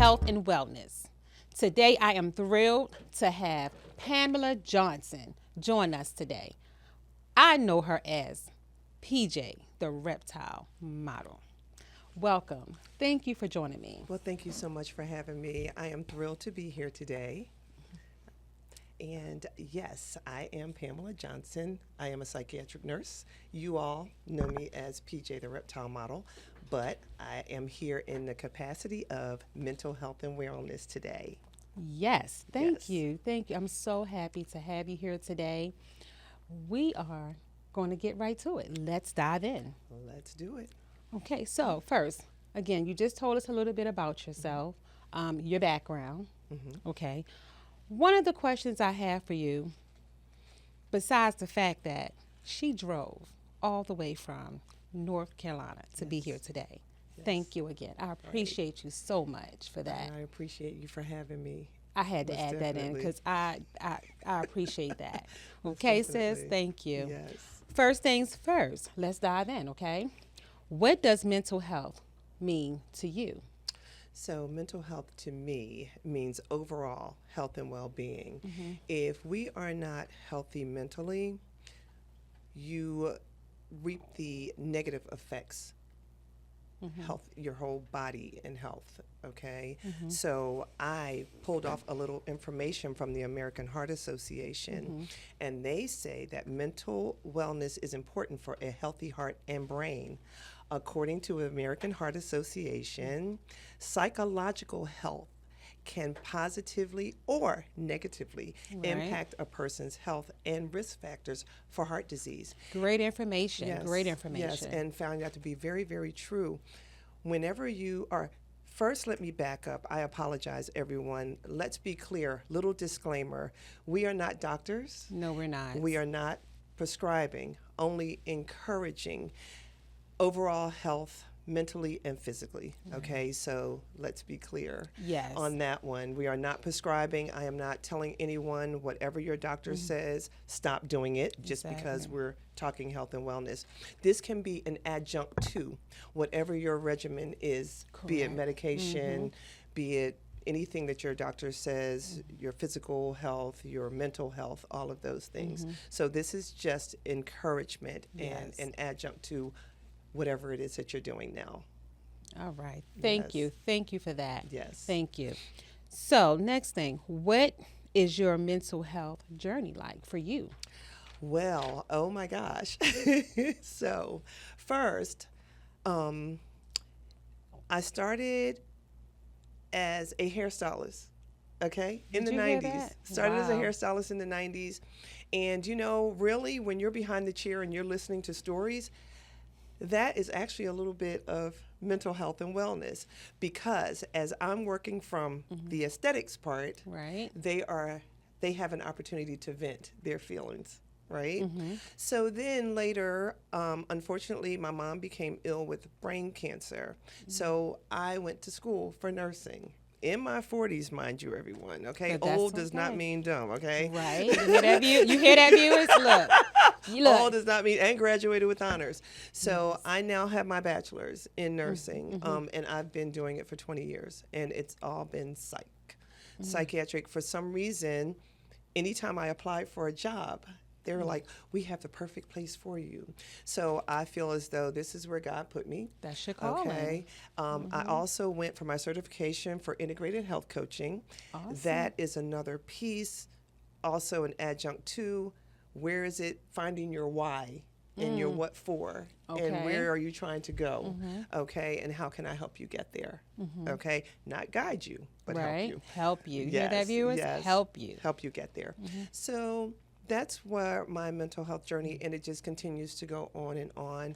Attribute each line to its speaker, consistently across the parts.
Speaker 1: health and wellness. Today, I am thrilled to have Pamela Johnson join us today. I know her as PJ, the reptile model. Welcome. Thank you for joining me.
Speaker 2: Well, thank you so much for having me. I am thrilled to be here today. And yes, I am Pamela Johnson. I am a psychiatric nurse. You all know me as PJ, the reptile model, but I am here in the capacity of mental health and wellness today.
Speaker 1: Yes, thank
Speaker 2: Yes.
Speaker 1: you. Thank you. I'm so happy to have you here today. We are going to get right to it. Let's dive in.
Speaker 2: Let's do it.
Speaker 1: Okay, so first, again, you just told us a little bit about yourself, your background. Okay. One of the questions I have for you, besides the fact that she drove all the way from North Carolina to be here today.
Speaker 2: Yes.
Speaker 1: Thank you again. I appreciate you so much for that.
Speaker 2: And I appreciate you for having me.
Speaker 1: I had to
Speaker 2: Most
Speaker 1: add that in
Speaker 2: definitely.
Speaker 1: because I appreciate that.
Speaker 2: Most
Speaker 1: Okay, sis,
Speaker 2: definitely.
Speaker 1: thank you.
Speaker 2: Yes.
Speaker 1: First things first, let's dive in, okay? What does mental health mean to you?
Speaker 2: So, mental health to me means overall health and well being. If we are not healthy mentally, you reap the negative effects, health, your whole body and health. Okay. So, I pulled off a little information from the American Heart Association, and they say that mental wellness is important for a healthy heart and brain. According to the American Heart Association, psychological health can positively or negatively impact a person's health and risk factors for heart disease.
Speaker 1: Great information. Great information.
Speaker 2: Yes, and found out to be very, very true. Whenever you are, first let me back up. I apologize, everyone. Let's be clear, little disclaimer. We are not doctors.
Speaker 1: No, we're not.
Speaker 2: We are not prescribing, only encouraging overall health mentally and physically. Okay, so let's be clear
Speaker 1: Yes.
Speaker 2: on that one. We are not prescribing. I am not telling anyone whatever your doctor says, stop doing it just because
Speaker 1: Exactly.
Speaker 2: we're talking health and wellness. This can be an adjunct to whatever your regimen is, be it
Speaker 1: Correct.
Speaker 2: medication, be it anything that your doctor says, your physical health, your mental health, all of those things. So this is just encouragement and
Speaker 1: Yes.
Speaker 2: an adjunct to whatever it is that you're doing now.
Speaker 1: All right. Thank
Speaker 2: Yes.
Speaker 1: you. Thank you for that.
Speaker 2: Yes.
Speaker 1: Thank you. So, next thing, what is your mental health journey like for you?
Speaker 2: Well, oh my gosh. So, first, I started as a hairstylist, okay, in
Speaker 1: Did
Speaker 2: the
Speaker 1: you hear
Speaker 2: 90s.
Speaker 1: that?
Speaker 2: Started as a
Speaker 1: Wow.
Speaker 2: hairstylist in the 90s. And, you know, really, when you're behind the chair and you're listening to stories, that is actually a little bit of mental health and wellness because as I'm working from the aesthetics part,
Speaker 1: Right.
Speaker 2: they have an opportunity to vent their feelings, right? So then later, unfortunately, my mom became ill with brain cancer. So I went to school for nursing. In my 40s, mind you, everyone, okay?
Speaker 1: But that's
Speaker 2: Old does not
Speaker 1: okay.
Speaker 2: mean dumb, okay?
Speaker 1: Right. You hear that, You hear that, viewers? Look. You look.
Speaker 2: All does not mean, and graduated with honors. So I now have my bachelor's in nursing, and I've been doing it for 20 years, and it's all been psychiatric. For some reason, anytime I applied for a job, they were like, we have the perfect place for you. So I feel as though this is where God put me.
Speaker 1: That's your calling.
Speaker 2: Okay. I also went for my certification for integrated health coaching.
Speaker 1: Awesome.
Speaker 2: That is another piece, also an adjunct to where is it finding your why and your what for and
Speaker 1: Okay.
Speaker 2: where are you trying to go, okay, and how can I help you get there, okay, not guide you, but
Speaker 1: Right.
Speaker 2: help you.
Speaker 1: Help you. You hear that, viewers?
Speaker 2: Yes.
Speaker 1: Help you.
Speaker 2: Help you get there. So that's where my mental health journey, and it just continues to go on and on.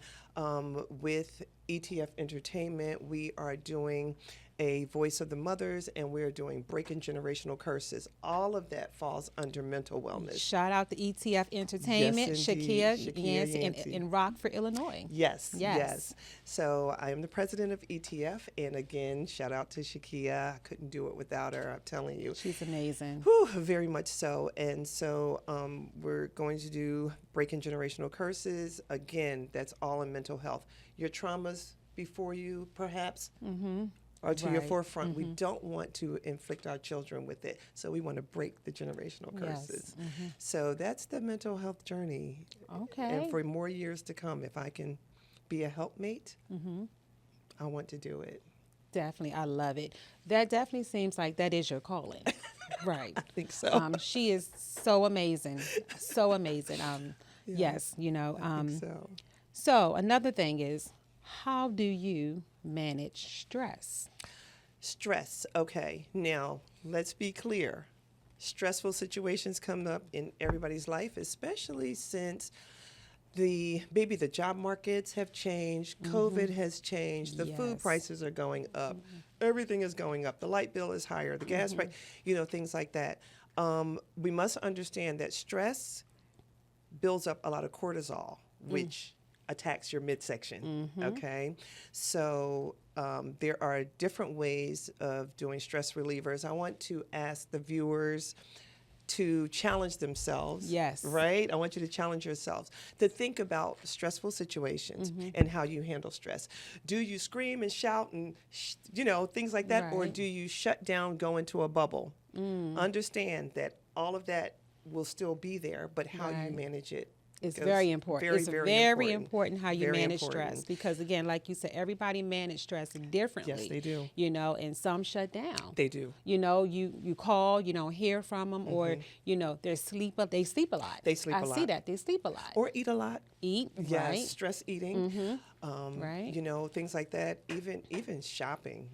Speaker 2: With ETF Entertainment, we are doing a Voice of the Mothers, and we're doing Breaking Generational Curses. All of that falls under mental wellness.
Speaker 1: Shout out to ETF Entertainment,
Speaker 2: Yes, indeed.
Speaker 1: Shakia
Speaker 2: Shakia
Speaker 1: Yancey
Speaker 2: Yancey.
Speaker 1: in Rockford, Illinois.
Speaker 2: Yes,
Speaker 1: Yes.
Speaker 2: yes. So I am the president of ETF, and again, shout out to Shakia. I couldn't do it without her, I'm telling you.
Speaker 1: She's amazing.
Speaker 2: Whew, very much so. And so we're going to do Breaking Generational Curses. Again, that's all in mental health. Your traumas before you, perhaps, or to your
Speaker 1: Right.
Speaker 2: forefront. We don't want to inflict our children with it. So we want to break the generational
Speaker 1: Yes.
Speaker 2: curses. So that's the mental health journey.
Speaker 1: Okay.
Speaker 2: And for more years to come, if I can be a helpmate, I want to do it.
Speaker 1: Definitely. I love it. That definitely seems like that is your calling. Right.
Speaker 2: I think so.
Speaker 1: She is so amazing. So amazing.
Speaker 2: Yeah,
Speaker 1: Yes, you know.
Speaker 2: I think so.
Speaker 1: So another thing is, how do you manage stress?
Speaker 2: Stress. Okay. Now, let's be clear. Stressful situations come up in everybody's life, especially since the job markets have changed, COVID has changed, the food
Speaker 1: Yes.
Speaker 2: prices are going up, everything is going up, the light bill is higher, the gas price, things like that. We must understand that stress builds up a lot of cortisol, which attacks your midsection. Okay, so there are different ways of doing stress relievers. I want to ask the viewers to challenge themselves.
Speaker 1: Yes.
Speaker 2: Right? I want you to challenge yourselves to think about stressful situations and how you handle stress. Do you scream and shout and, things like that? Or
Speaker 1: Right.
Speaker 2: do you shut down, go into a bubble? Understand that all of that will still be there, but how you
Speaker 1: Right.
Speaker 2: manage it.
Speaker 1: It's
Speaker 2: goes
Speaker 1: very important.
Speaker 2: Very,
Speaker 1: It's
Speaker 2: very,
Speaker 1: very important how you
Speaker 2: Very
Speaker 1: manage
Speaker 2: important.
Speaker 1: stress because, again, like you said, everybody manage stress differently.
Speaker 2: Yes, they do.
Speaker 1: And some shut down.
Speaker 2: They do.
Speaker 1: You call, you don't hear from them, or they sleep a lot.
Speaker 2: They sleep a
Speaker 1: I see
Speaker 2: lot.
Speaker 1: that they sleep a lot.
Speaker 2: Or eat a lot.
Speaker 1: Eat,
Speaker 2: Yes,
Speaker 1: right?
Speaker 2: stress eating,
Speaker 1: Right.
Speaker 2: things like that. Even shopping,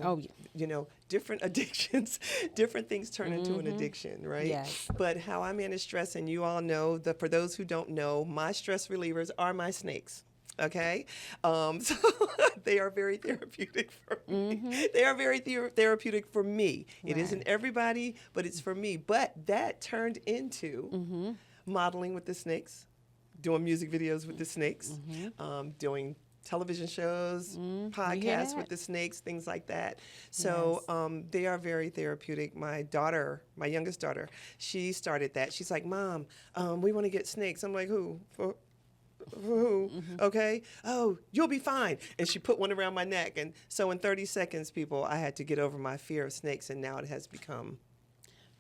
Speaker 1: Oh, yeah.
Speaker 2: Different addictions, different things turn into an addiction, right?
Speaker 1: Yes.
Speaker 2: But how I manage stress, and you all know that for those who don't know, my stress relievers are my snakes. Okay, so they are very therapeutic for me. They are very therapeutic for me. It
Speaker 1: Right.
Speaker 2: isn't everybody, but it's for me. But that turned into modeling with the snakes, doing music videos with the snakes, doing television shows, podcasts
Speaker 1: that?
Speaker 2: with the snakes, things like that. So they are very therapeutic. My youngest daughter, she started that. She's like, Mom, we want to get snakes. I'm like, who? For who? Okay. Oh, you'll be fine. And she put one around my neck. And so in 30 seconds, people, I had to get over my fear of snakes. And now it has become.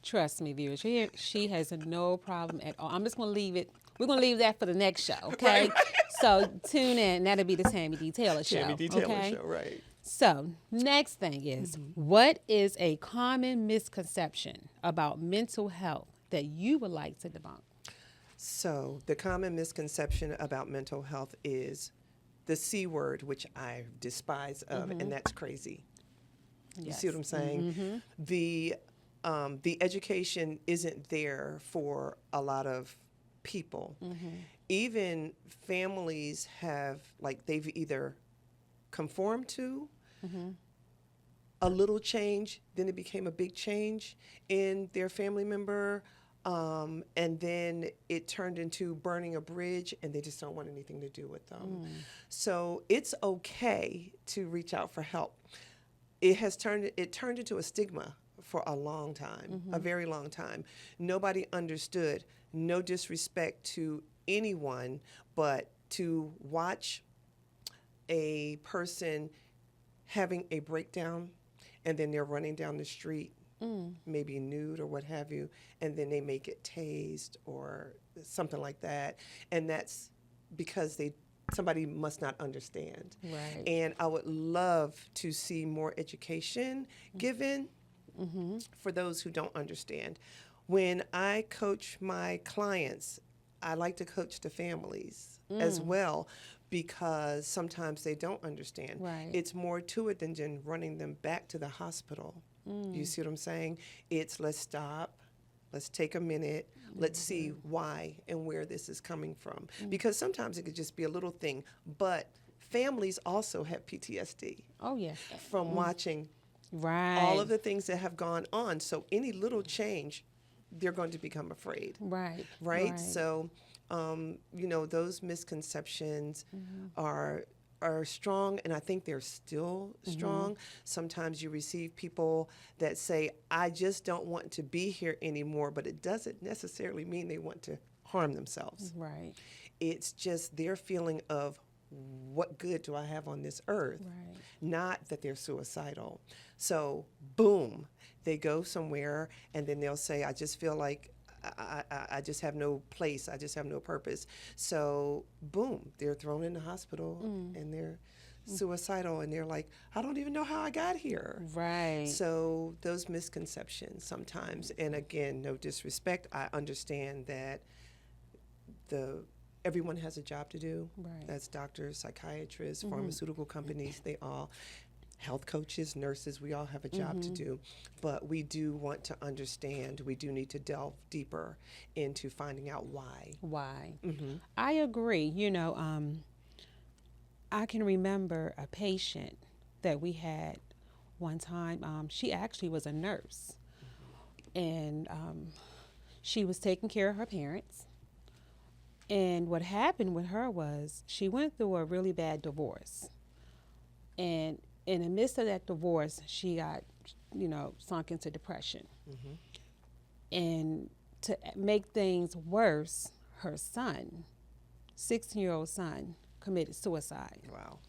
Speaker 1: Trust me, viewers. She has no problem at all. I'm just going to leave it. We're going to leave that for the next show, okay?
Speaker 2: Right.
Speaker 1: So tune in. That'll be the Tammy D. Taylor show.
Speaker 2: Tammy D. Taylor
Speaker 1: okay?
Speaker 2: show, right.
Speaker 1: So, next thing is, what is a common misconception about mental health that you would like to debunk?
Speaker 2: So the common misconception about mental health is the C word, which I despise of, and that's crazy. You see what I'm saying? The education isn't there for a lot of people. Even families they've either conformed to a little change, then it became a big change in their family member, and then it turned into burning a bridge, and they just don't want anything to do with them. So it's okay to reach out for help. It turned into a stigma for a long time, a very long time. Nobody understood, no disrespect to anyone, but to watch a person having a breakdown and then they're running down the street, maybe nude or what have you, and then they may get tased or something like that. And that's because somebody must not understand.
Speaker 1: Right.
Speaker 2: And I would love to see more education given for those who don't understand. When I coach my clients, I like to coach the families as well, because sometimes they don't understand.
Speaker 1: Right.
Speaker 2: It's more to it than just running them back to the hospital. You see what I'm saying? It's let's stop, let's take a minute, let's see why and where this is coming from. Because sometimes it could just be a little thing, but families also have PTSD
Speaker 1: Oh, yeah.
Speaker 2: from watching
Speaker 1: Right.
Speaker 2: all of the things that have gone on. So any little change, they're going to become afraid.
Speaker 1: Right.
Speaker 2: Right? So, those misconceptions are strong, and I think they're still strong. Sometimes you receive people that say, I just don't want to be here anymore, but it doesn't necessarily mean they want to harm themselves.
Speaker 1: Right.
Speaker 2: It's just their feeling of what good do I have on this earth?
Speaker 1: Right.
Speaker 2: Not that they're suicidal. So, boom, they go somewhere and then they'll say, I just feel like I just have no place. I just have no purpose. So, boom, they're thrown in the hospital and they're suicidal and they're like, I don't even know how I got here.
Speaker 1: Right.
Speaker 2: So, those misconceptions sometimes, and again, no disrespect, I understand that everyone has a job to do.
Speaker 1: Right.
Speaker 2: That's doctors, psychiatrists, pharmaceutical companies, they all, health coaches, nurses, we all have a job to do. But we do want to understand, we do need to delve deeper into finding out why.
Speaker 1: Why? I agree. I can remember a patient that we had one time. She actually was a nurse, and she was taking care of her parents. And what happened with her was she went through a really bad divorce. And in the midst of that divorce, she got, sunk into depression. And to make things worse, her son, 16-year-old son, committed suicide
Speaker 2: Wow.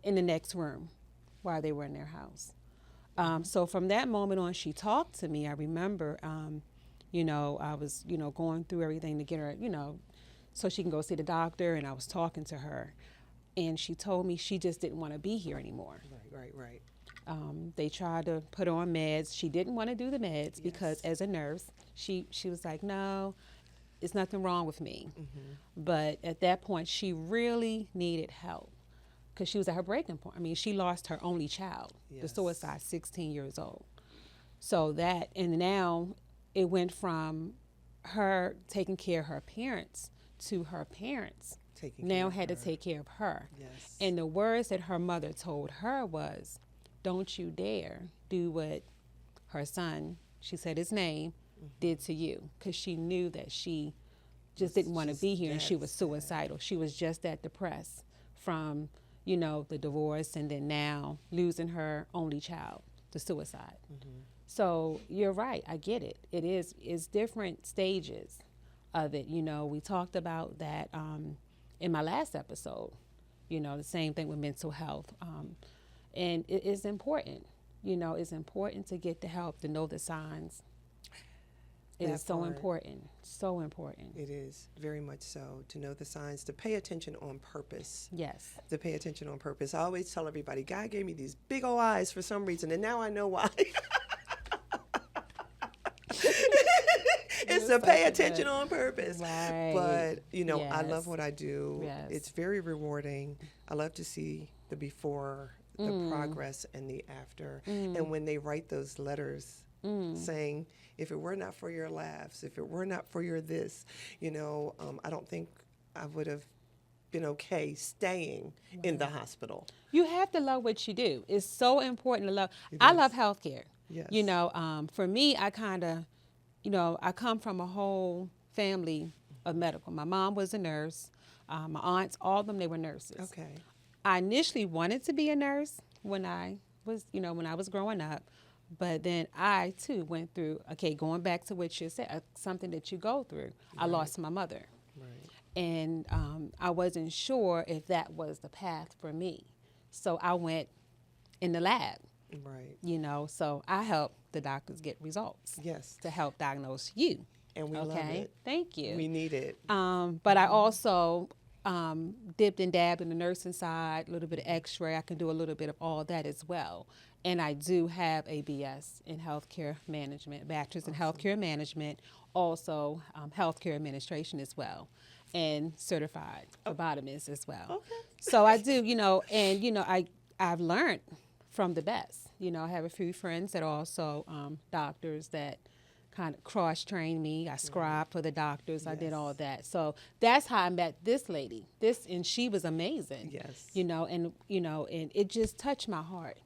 Speaker 1: in the next room while they were in their house. So from that moment on, she talked to me. I remember, I was, going through everything to get her, so she can go see the doctor, and I was talking to her. And she told me she just didn't want to be here anymore.
Speaker 2: Right.
Speaker 1: They tried to put her on meds. She didn't want to do the meds because as a nurse, she was like, no, it's nothing wrong with me. But at that point, she really needed help because she was at her breaking point. I mean, she lost her only child to suicide, 16 years old. So and now it went from her taking care of her parents to her parents now had to take care of her.
Speaker 2: Yes.
Speaker 1: And the words that her mother told her was, don't you dare do what her son, she said his name, did to you. Because she knew that she just didn't want to be here and she was suicidal. She was just that depressed from, the divorce and then now losing her only child to suicide. So you're right. I get it. It's different stages of it. We talked about that in my last episode, the same thing with mental health. And it is important, it's important to get the help, to know the signs. It is so important, so important.
Speaker 2: It is very much so, to know the signs, to pay attention on purpose.
Speaker 1: Yes.
Speaker 2: To pay attention on purpose. I always tell everybody, God gave me these big old eyes for some reason, and now I know why. It's to pay attention on purpose.
Speaker 1: Right.
Speaker 2: But, I love what I do.
Speaker 1: Yes.
Speaker 2: It's very rewarding. I love to see the before, the progress, and the after. And when they write those letters saying, if it were not for your laughs, if it were not for your this, I don't think I would have been okay staying in the hospital.
Speaker 1: You have to love what you do. It's so important to love. I love healthcare.
Speaker 2: Yes.
Speaker 1: For me, I kind of, I come from a whole family of medical. My mom was a nurse. My aunts, all of them, they were nurses.
Speaker 2: Okay.
Speaker 1: I initially wanted to be a nurse when I was growing up. But then I, too, went through, going back to what you said, something that you go through. Right. I lost my mother.
Speaker 2: Right.
Speaker 1: And I wasn't sure if that was the path for me. So I went in the lab.
Speaker 2: Right.
Speaker 1: So I help the doctors get results.
Speaker 2: Yes.
Speaker 1: To help diagnose you.
Speaker 2: And we love it.
Speaker 1: Thank you.
Speaker 2: We need it.
Speaker 1: But I also dipped and dabbed in the nursing side, a little bit of x-ray. I can do a little bit of all that as well. And I do have a BS in healthcare management, bachelor's in healthcare management, also healthcare administration as well, and certified phlebotomist as well.
Speaker 2: Okay.
Speaker 1: So I do, I've learned from the best. I have a few friends that are also doctors that kind of cross-trained me. I scribed for the doctors. I did all that. So that's how I met this lady. And she was amazing.
Speaker 2: Yes.
Speaker 1: And it just touched my heart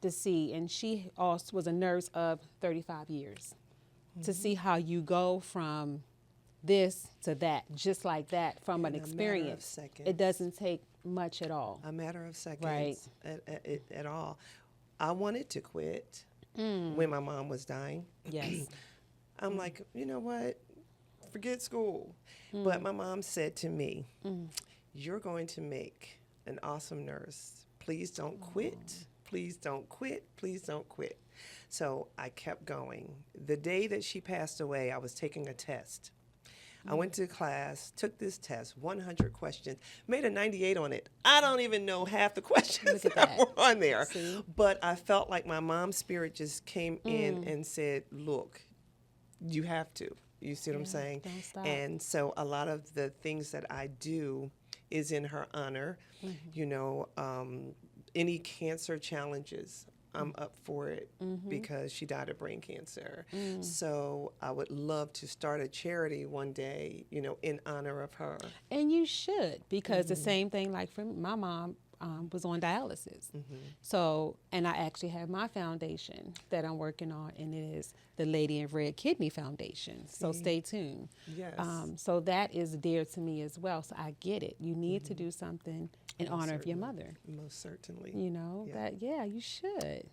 Speaker 1: to see. And she also was a nurse of 35 years. To see how you go from this to that, just like that, from an experience. It doesn't take much at all.
Speaker 2: A matter of seconds.
Speaker 1: Right.
Speaker 2: At all. I wanted to quit when my mom was dying.
Speaker 1: Yes.
Speaker 2: I'm like, you know what? Forget school. But my mom said to me, you're going to make an awesome nurse. Please don't quit. Please don't quit. Please don't quit. So I kept going. The day that she passed away, I was taking a test. I went to class, took this test, 100 questions, made a 98 on it. I don't even know half the questions
Speaker 1: Look at
Speaker 2: that
Speaker 1: that.
Speaker 2: were on there.
Speaker 1: See?
Speaker 2: But I felt like my mom's spirit just came in and said, look, you have to. You see what I'm saying?
Speaker 1: Don't stop.
Speaker 2: And so a lot of the things that I do is in her honor. You know, any cancer challenges, I'm up for it because she died of brain cancer. So I would love to start a charity one day, you know, in honor of her.
Speaker 1: And you should, because the same thing, like for my mom was on dialysis. So, and I actually have my foundation that I'm working on, and it is the Lady in Red Kidney Foundation. So stay tuned.
Speaker 2: Yes.
Speaker 1: So that is dear to me as well. So I get it. You need to do something in honor of your mother.
Speaker 2: Most certainly.
Speaker 1: You know, you should.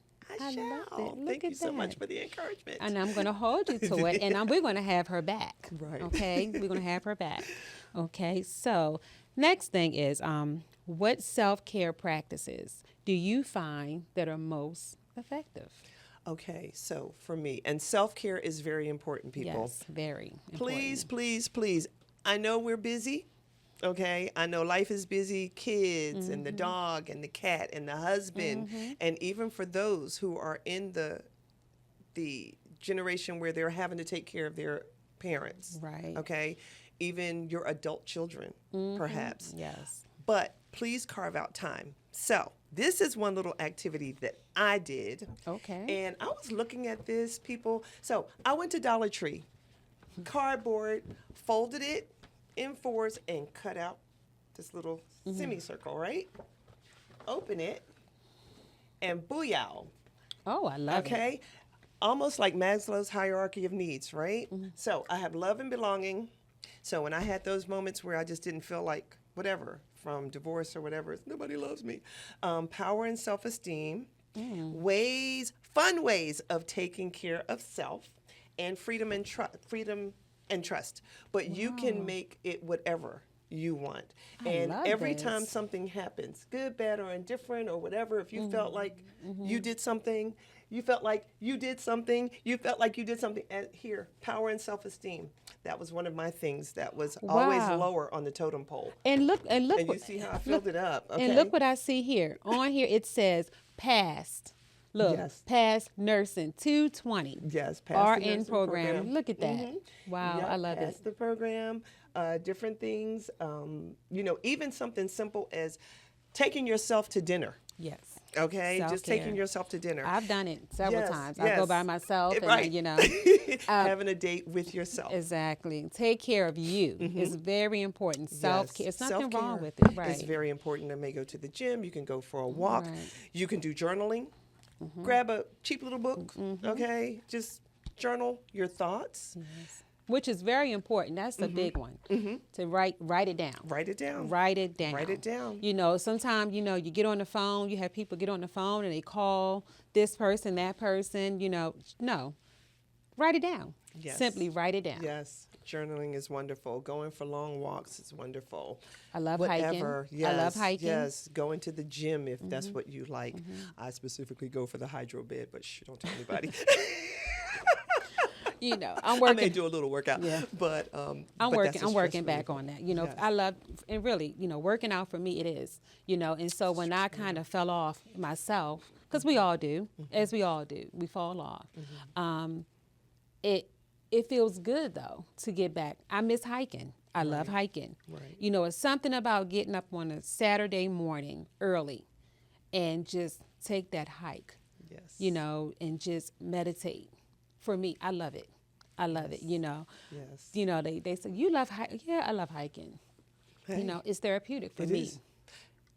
Speaker 2: I shall.
Speaker 1: love it. Look
Speaker 2: Thank
Speaker 1: at
Speaker 2: you so much
Speaker 1: that.
Speaker 2: for the encouragement.
Speaker 1: And I'm going to hold you to it, and we're going to have her back.
Speaker 2: Right.
Speaker 1: Okay? We're going to have her back. Okay? So, next thing is, what self-care practices do you find that are most effective?
Speaker 2: Okay, so for me, and self-care is very important, people.
Speaker 1: Yes, very
Speaker 2: Please,
Speaker 1: important.
Speaker 2: please, please. I know we're busy. Okay, I know life is busy, kids and the dog and the cat and the husband, and even for those who are in the generation where they're having to take care of their parents.
Speaker 1: Right.
Speaker 2: Okay, even your adult children, perhaps.
Speaker 1: Yes.
Speaker 2: But please carve out time. So this is one little activity that I did.
Speaker 1: Okay.
Speaker 2: And I was looking at this, people. So I went to Dollar Tree, cardboard, folded it in fours, and cut out this little semicircle, right? Open it, and booyah.
Speaker 1: Oh, I love it.
Speaker 2: Okay? Almost like Maslow's hierarchy of needs, right? So I have love and belonging. So when I had those moments where I just didn't feel like whatever, from divorce or whatever, nobody loves me, power and self-esteem, fun ways of taking care of self, and freedom and trust. But you can make it whatever you want. And
Speaker 1: love
Speaker 2: every
Speaker 1: this.
Speaker 2: time something happens, good, bad, or indifferent, or whatever, if you felt like you did something, you felt like you did something, and here, power and self-esteem. That was one of my things that was always
Speaker 1: Wow.
Speaker 2: lower on the totem pole.
Speaker 1: And look,
Speaker 2: And you
Speaker 1: what-
Speaker 2: see how I filled it up. Okay.
Speaker 1: And look what I see here. On here it says past. Look,
Speaker 2: Yes.
Speaker 1: past nursing 220.
Speaker 2: Yes, past the
Speaker 1: RN
Speaker 2: nursing
Speaker 1: program. Look at that. Wow,
Speaker 2: Yep,
Speaker 1: I love it.
Speaker 2: past the program, different things. You know, even something simple as taking yourself to dinner.
Speaker 1: Yes.
Speaker 2: Okay, just
Speaker 1: Self-care.
Speaker 2: taking yourself to dinner.
Speaker 1: I've done it several
Speaker 2: Yes,
Speaker 1: times. I go
Speaker 2: yes.
Speaker 1: by myself and
Speaker 2: Right.
Speaker 1: you know.
Speaker 2: Having a date with yourself.
Speaker 1: Exactly. Take care of you. It's very important. Self-care.
Speaker 2: Yes,
Speaker 1: There's nothing wrong
Speaker 2: self-care
Speaker 1: with it. Right.
Speaker 2: It's very important. I may go to the gym. You can go for a walk.
Speaker 1: Right.
Speaker 2: You can do journaling. Grab a cheap little book. Okay, just journal your thoughts.
Speaker 1: Which is very important. That's a big one. To write it down.
Speaker 2: Write it down.
Speaker 1: Write it down.
Speaker 2: Write it down.
Speaker 1: You know, sometimes, you know, you get on the phone, you have people get on the phone and they call this person, that person, you know. No. Write it down.
Speaker 2: Yes.
Speaker 1: Simply write it down.
Speaker 2: Yes, journaling is wonderful. Going for long walks is wonderful.
Speaker 1: I love
Speaker 2: Whatever.
Speaker 1: hiking.
Speaker 2: Yes,
Speaker 1: I love hiking.
Speaker 2: Yes, going to the gym if that's what you like. I specifically go for the hydro bed, but don't tell anybody.
Speaker 1: You know, I'm
Speaker 2: I
Speaker 1: working.
Speaker 2: may do a little workout,
Speaker 1: Yeah.
Speaker 2: but
Speaker 1: I'm
Speaker 2: but
Speaker 1: working.
Speaker 2: that's a
Speaker 1: I'm working
Speaker 2: stress
Speaker 1: back on
Speaker 2: reliever.
Speaker 1: that. You know,
Speaker 2: Yes.
Speaker 1: I love, and really, you know, working out for me it is. You know, and so when I kind of fell off myself, because we all do, as we all do, we fall off. It feels good though to get back. I miss hiking. I love hiking.
Speaker 2: Right.
Speaker 1: You know, it's something about getting up on a Saturday morning early, and just take that hike.
Speaker 2: Yes.
Speaker 1: You know, and just meditate. For me, I love it. I love it. You know.
Speaker 2: Yes.
Speaker 1: You know, they say, you love hiking. Yeah, I love hiking.
Speaker 2: Hey,
Speaker 1: You know, it's therapeutic for
Speaker 2: it
Speaker 1: me.
Speaker 2: is.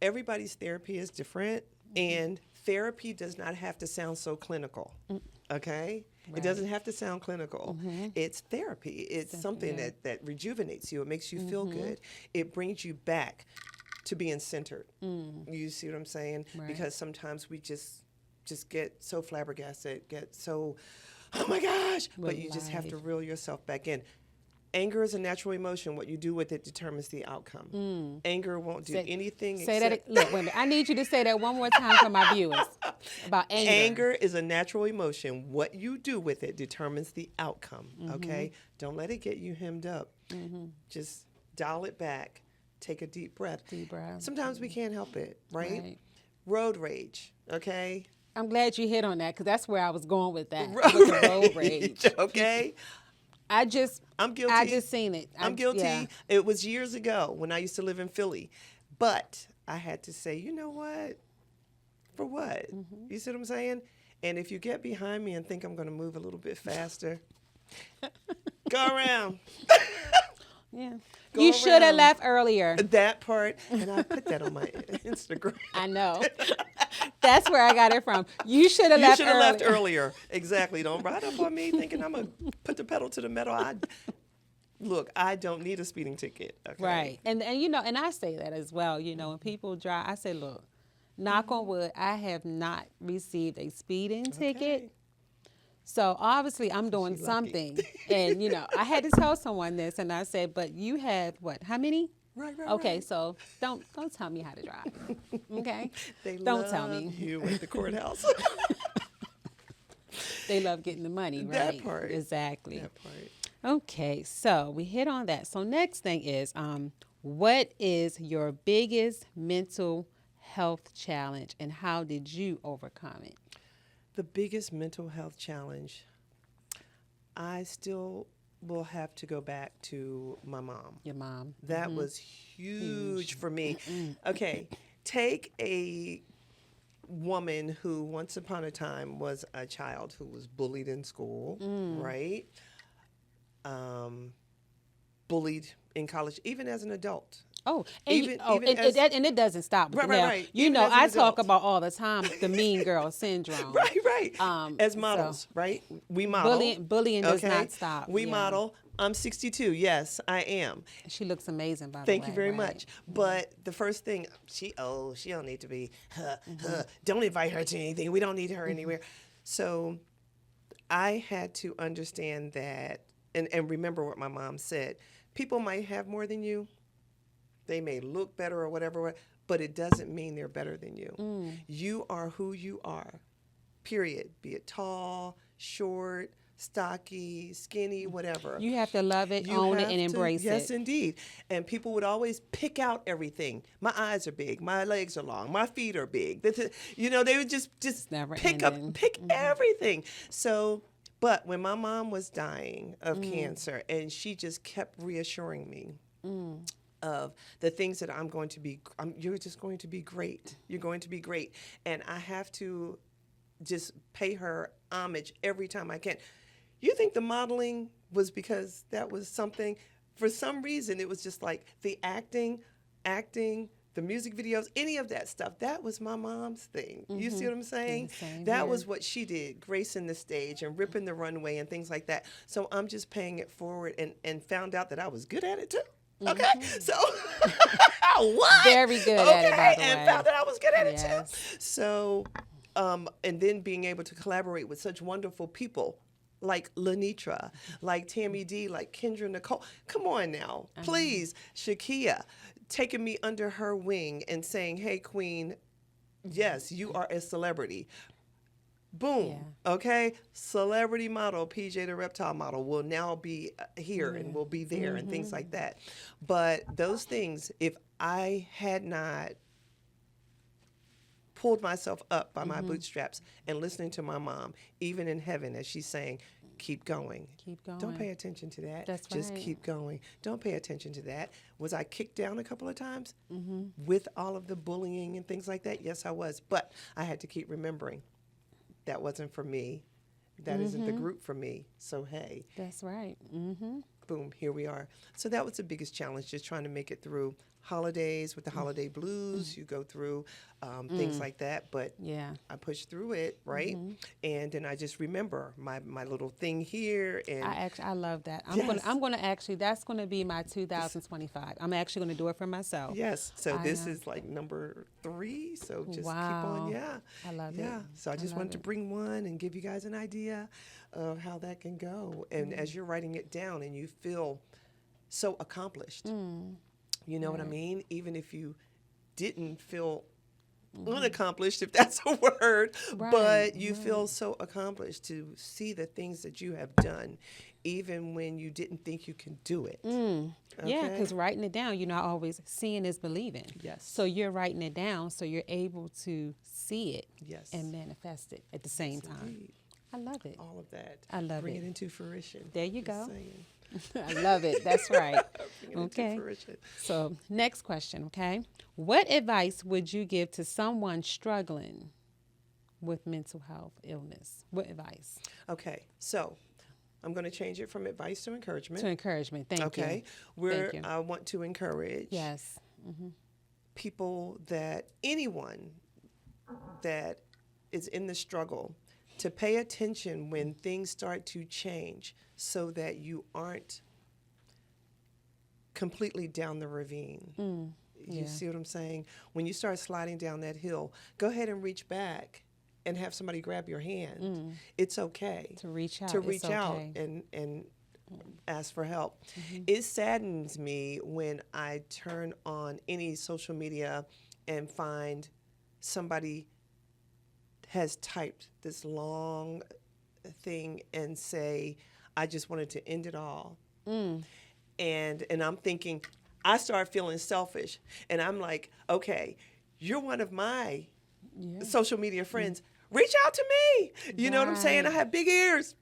Speaker 2: Everybody's therapy is different, and therapy does not have to sound so clinical. Okay? It doesn't have to sound clinical. It's therapy. It's something that rejuvenates you. It makes you feel good. It brings you back to being centered. You see what I'm saying?
Speaker 1: Right.
Speaker 2: Because sometimes we just get so flabbergasted, get so, oh my gosh, but
Speaker 1: With
Speaker 2: you just have to
Speaker 1: life.
Speaker 2: reel yourself back in. Anger is a natural emotion. What you do with it determines the outcome. Anger won't do anything
Speaker 1: Say
Speaker 2: except...
Speaker 1: that. Look, wait a minute. I need you to say that one more time for my viewers about anger.
Speaker 2: Anger is a natural emotion. What you do with it determines the outcome, okay? Don't let it get you hemmed up. Just dial it back. Take a deep breath.
Speaker 1: Deep breath.
Speaker 2: Sometimes we can't help it, right?
Speaker 1: Right.
Speaker 2: Road rage, okay?
Speaker 1: I'm glad you hit on that because that's where I was going with that.
Speaker 2: Road
Speaker 1: with the road rage.
Speaker 2: Okay?
Speaker 1: I'm guilty. I just seen it.
Speaker 2: I'm guilty.
Speaker 1: Yeah.
Speaker 2: It was years ago when I used to live in Philly. But I had to say, you know what? For what? You see what I'm saying? And if you get behind me and think I'm going to move a little bit faster, go around.
Speaker 1: Yeah.
Speaker 2: Go
Speaker 1: You should have
Speaker 2: around.
Speaker 1: left earlier.
Speaker 2: That part, and I put that on my Instagram.
Speaker 1: I know. That's where I got it from. You should have
Speaker 2: You
Speaker 1: left
Speaker 2: should have
Speaker 1: earlier.
Speaker 2: left earlier. Exactly. Don't ride up on me thinking I'm going to put the pedal to the metal. Look, I don't need a speeding ticket. Okay?
Speaker 1: Right. And you know, and I say that as well. You know, when people drive, I say, look, knock on wood, I have not received a speeding ticket.
Speaker 2: Okay.
Speaker 1: So obviously I'm doing
Speaker 2: She lucky.
Speaker 1: something. And, you know, I had to tell someone this and I said, but you have what, how many?
Speaker 2: Right.
Speaker 1: Okay, so don't tell me how to drive. Okay?
Speaker 2: They
Speaker 1: Don't tell
Speaker 2: love
Speaker 1: me.
Speaker 2: you at the courthouse.
Speaker 1: They love getting the money,
Speaker 2: That
Speaker 1: right?
Speaker 2: part.
Speaker 1: Exactly.
Speaker 2: That part.
Speaker 1: Okay, so we hit on that. So next thing is, what is your biggest mental health challenge and how did you overcome it?
Speaker 2: The biggest mental health challenge, I still will have to go back to my mom.
Speaker 1: Your mom.
Speaker 2: That was huge for me. Okay, take a woman who once upon a time was a child who was bullied in school, right? Bullied in college, even as an adult.
Speaker 1: Oh, and,
Speaker 2: Even
Speaker 1: and it doesn't stop. With
Speaker 2: Right,
Speaker 1: now,
Speaker 2: right.
Speaker 1: You
Speaker 2: Even
Speaker 1: know,
Speaker 2: as an
Speaker 1: I talk
Speaker 2: adult.
Speaker 1: about all the time the mean girl syndrome.
Speaker 2: Right. As
Speaker 1: so-
Speaker 2: models, right? We model.
Speaker 1: Bullying does
Speaker 2: okay?
Speaker 1: not stop.
Speaker 2: We
Speaker 1: yeah.
Speaker 2: model. I'm 62. Yes, I am.
Speaker 1: She looks amazing, by the way.
Speaker 2: Thank you very
Speaker 1: right?
Speaker 2: much. But the first thing, she don't need to be, don't invite her to anything. We don't need her anywhere. So I had to understand that and remember what my mom said. People might have more than you. They may look better or whatever, but it doesn't mean they're better than you. You are who you are, period. Be it tall, short, stocky, skinny, whatever.
Speaker 1: You have to love it, own it, and embrace
Speaker 2: Yes,
Speaker 1: it.
Speaker 2: indeed. And people would always pick out everything. My eyes are big. My legs are long. My feet are big. They would just
Speaker 1: never
Speaker 2: pick
Speaker 1: ending.
Speaker 2: everything. So, but when my mom was dying of cancer, and she just kept reassuring me of the things that I'm going to be, you're just going to be great. You're going to be great. And I have to just pay her homage every time I can. You think the modeling was because that was something? For some reason, it was just like the acting, the music videos, any of that stuff. That was my mom's thing. You see what I'm saying?
Speaker 1: Same
Speaker 2: That
Speaker 1: here.
Speaker 2: was what she did, gracing the stage and ripping the runway and things like that. So I'm just paying it forward and found out that I was good at it too. Okay, so what?
Speaker 1: Very good at it, by the
Speaker 2: and
Speaker 1: way.
Speaker 2: found that I was good at it
Speaker 1: Yes.
Speaker 2: too. So, and then being able to collaborate with such wonderful people like Lenitra, like Tammy D, like Kendra Nicole. Come on now, please, Shakia, taking me under her wing and saying, "Hey, Queen, yes, you are a celebrity." Boom. Okay. Celebrity model, PJ the Reptile model, will now be here and will be there and things like that. But those things, if I had not pulled myself up by my bootstraps and listening to my mom, even in heaven, as she's saying, keep going.
Speaker 1: Keep going.
Speaker 2: Don't pay attention to that.
Speaker 1: That's
Speaker 2: Just
Speaker 1: right.
Speaker 2: keep going. Don't pay attention to that. Was I kicked down a couple of times with all of the bullying and things like that? Yes, I was. But I had to keep remembering that wasn't for me. That isn't the group for me. So, hey,
Speaker 1: That's right.
Speaker 2: boom, here we are. So that was the biggest challenge, just trying to make it through holidays with the holiday blues. You go through things like that, but
Speaker 1: Yeah.
Speaker 2: I pushed through it, right? And then I just remember my little thing here, and
Speaker 1: I love that.
Speaker 2: Yes.
Speaker 1: I'm gonna actually, that's gonna be my 2025. I'm actually gonna do it for myself.
Speaker 2: yes. So
Speaker 1: I
Speaker 2: this
Speaker 1: know.
Speaker 2: is like number 3. So just keep
Speaker 1: Wow.
Speaker 2: on, yeah.
Speaker 1: I love it.
Speaker 2: Yeah. So I just
Speaker 1: love
Speaker 2: wanted to
Speaker 1: it.
Speaker 2: bring one and give you guys an idea of how that can go. And as you're writing it down, and you feel so accomplished. You know what I mean? Even if you didn't feel unaccomplished, if that's a word, but you feel so accomplished to see the things that you have done, even when you didn't think you can do it.
Speaker 1: Yeah, because writing it down, always seeing is believing.
Speaker 2: Yes.
Speaker 1: So you're writing it down so you're able to see it
Speaker 2: Yes.
Speaker 1: and manifest it at the same time.
Speaker 2: Indeed.
Speaker 1: I love it.
Speaker 2: All of that.
Speaker 1: I love
Speaker 2: Bring
Speaker 1: it.
Speaker 2: it into fruition.
Speaker 1: There you
Speaker 2: Just
Speaker 1: go.
Speaker 2: saying.
Speaker 1: I love it. That's right.
Speaker 2: Bring it
Speaker 1: Okay.
Speaker 2: into fruition.
Speaker 1: So next question, okay? What advice would you give to someone struggling with mental health illness? What advice?
Speaker 2: Okay, so I'm going to change it from advice to encouragement.
Speaker 1: To encouragement. Thank you.
Speaker 2: Okay, where
Speaker 1: Thank you.
Speaker 2: I want to encourage
Speaker 1: Yes.
Speaker 2: people, that anyone that is in the struggle, to pay attention when things start to change, so that you aren't completely down the ravine. You see what I'm saying? When you start sliding down that hill, go ahead and reach back and have somebody grab your hand. It's okay
Speaker 1: To reach out.
Speaker 2: to
Speaker 1: It's
Speaker 2: reach out
Speaker 1: okay.
Speaker 2: and ask for help. It saddens me when I turn on any social media and find somebody has typed this long thing and say, I just wanted to end it all. And I'm thinking, I start feeling selfish. And I'm like, okay, you're one of my social media friends. Reach out to me. You know what I'm saying? I have big ears.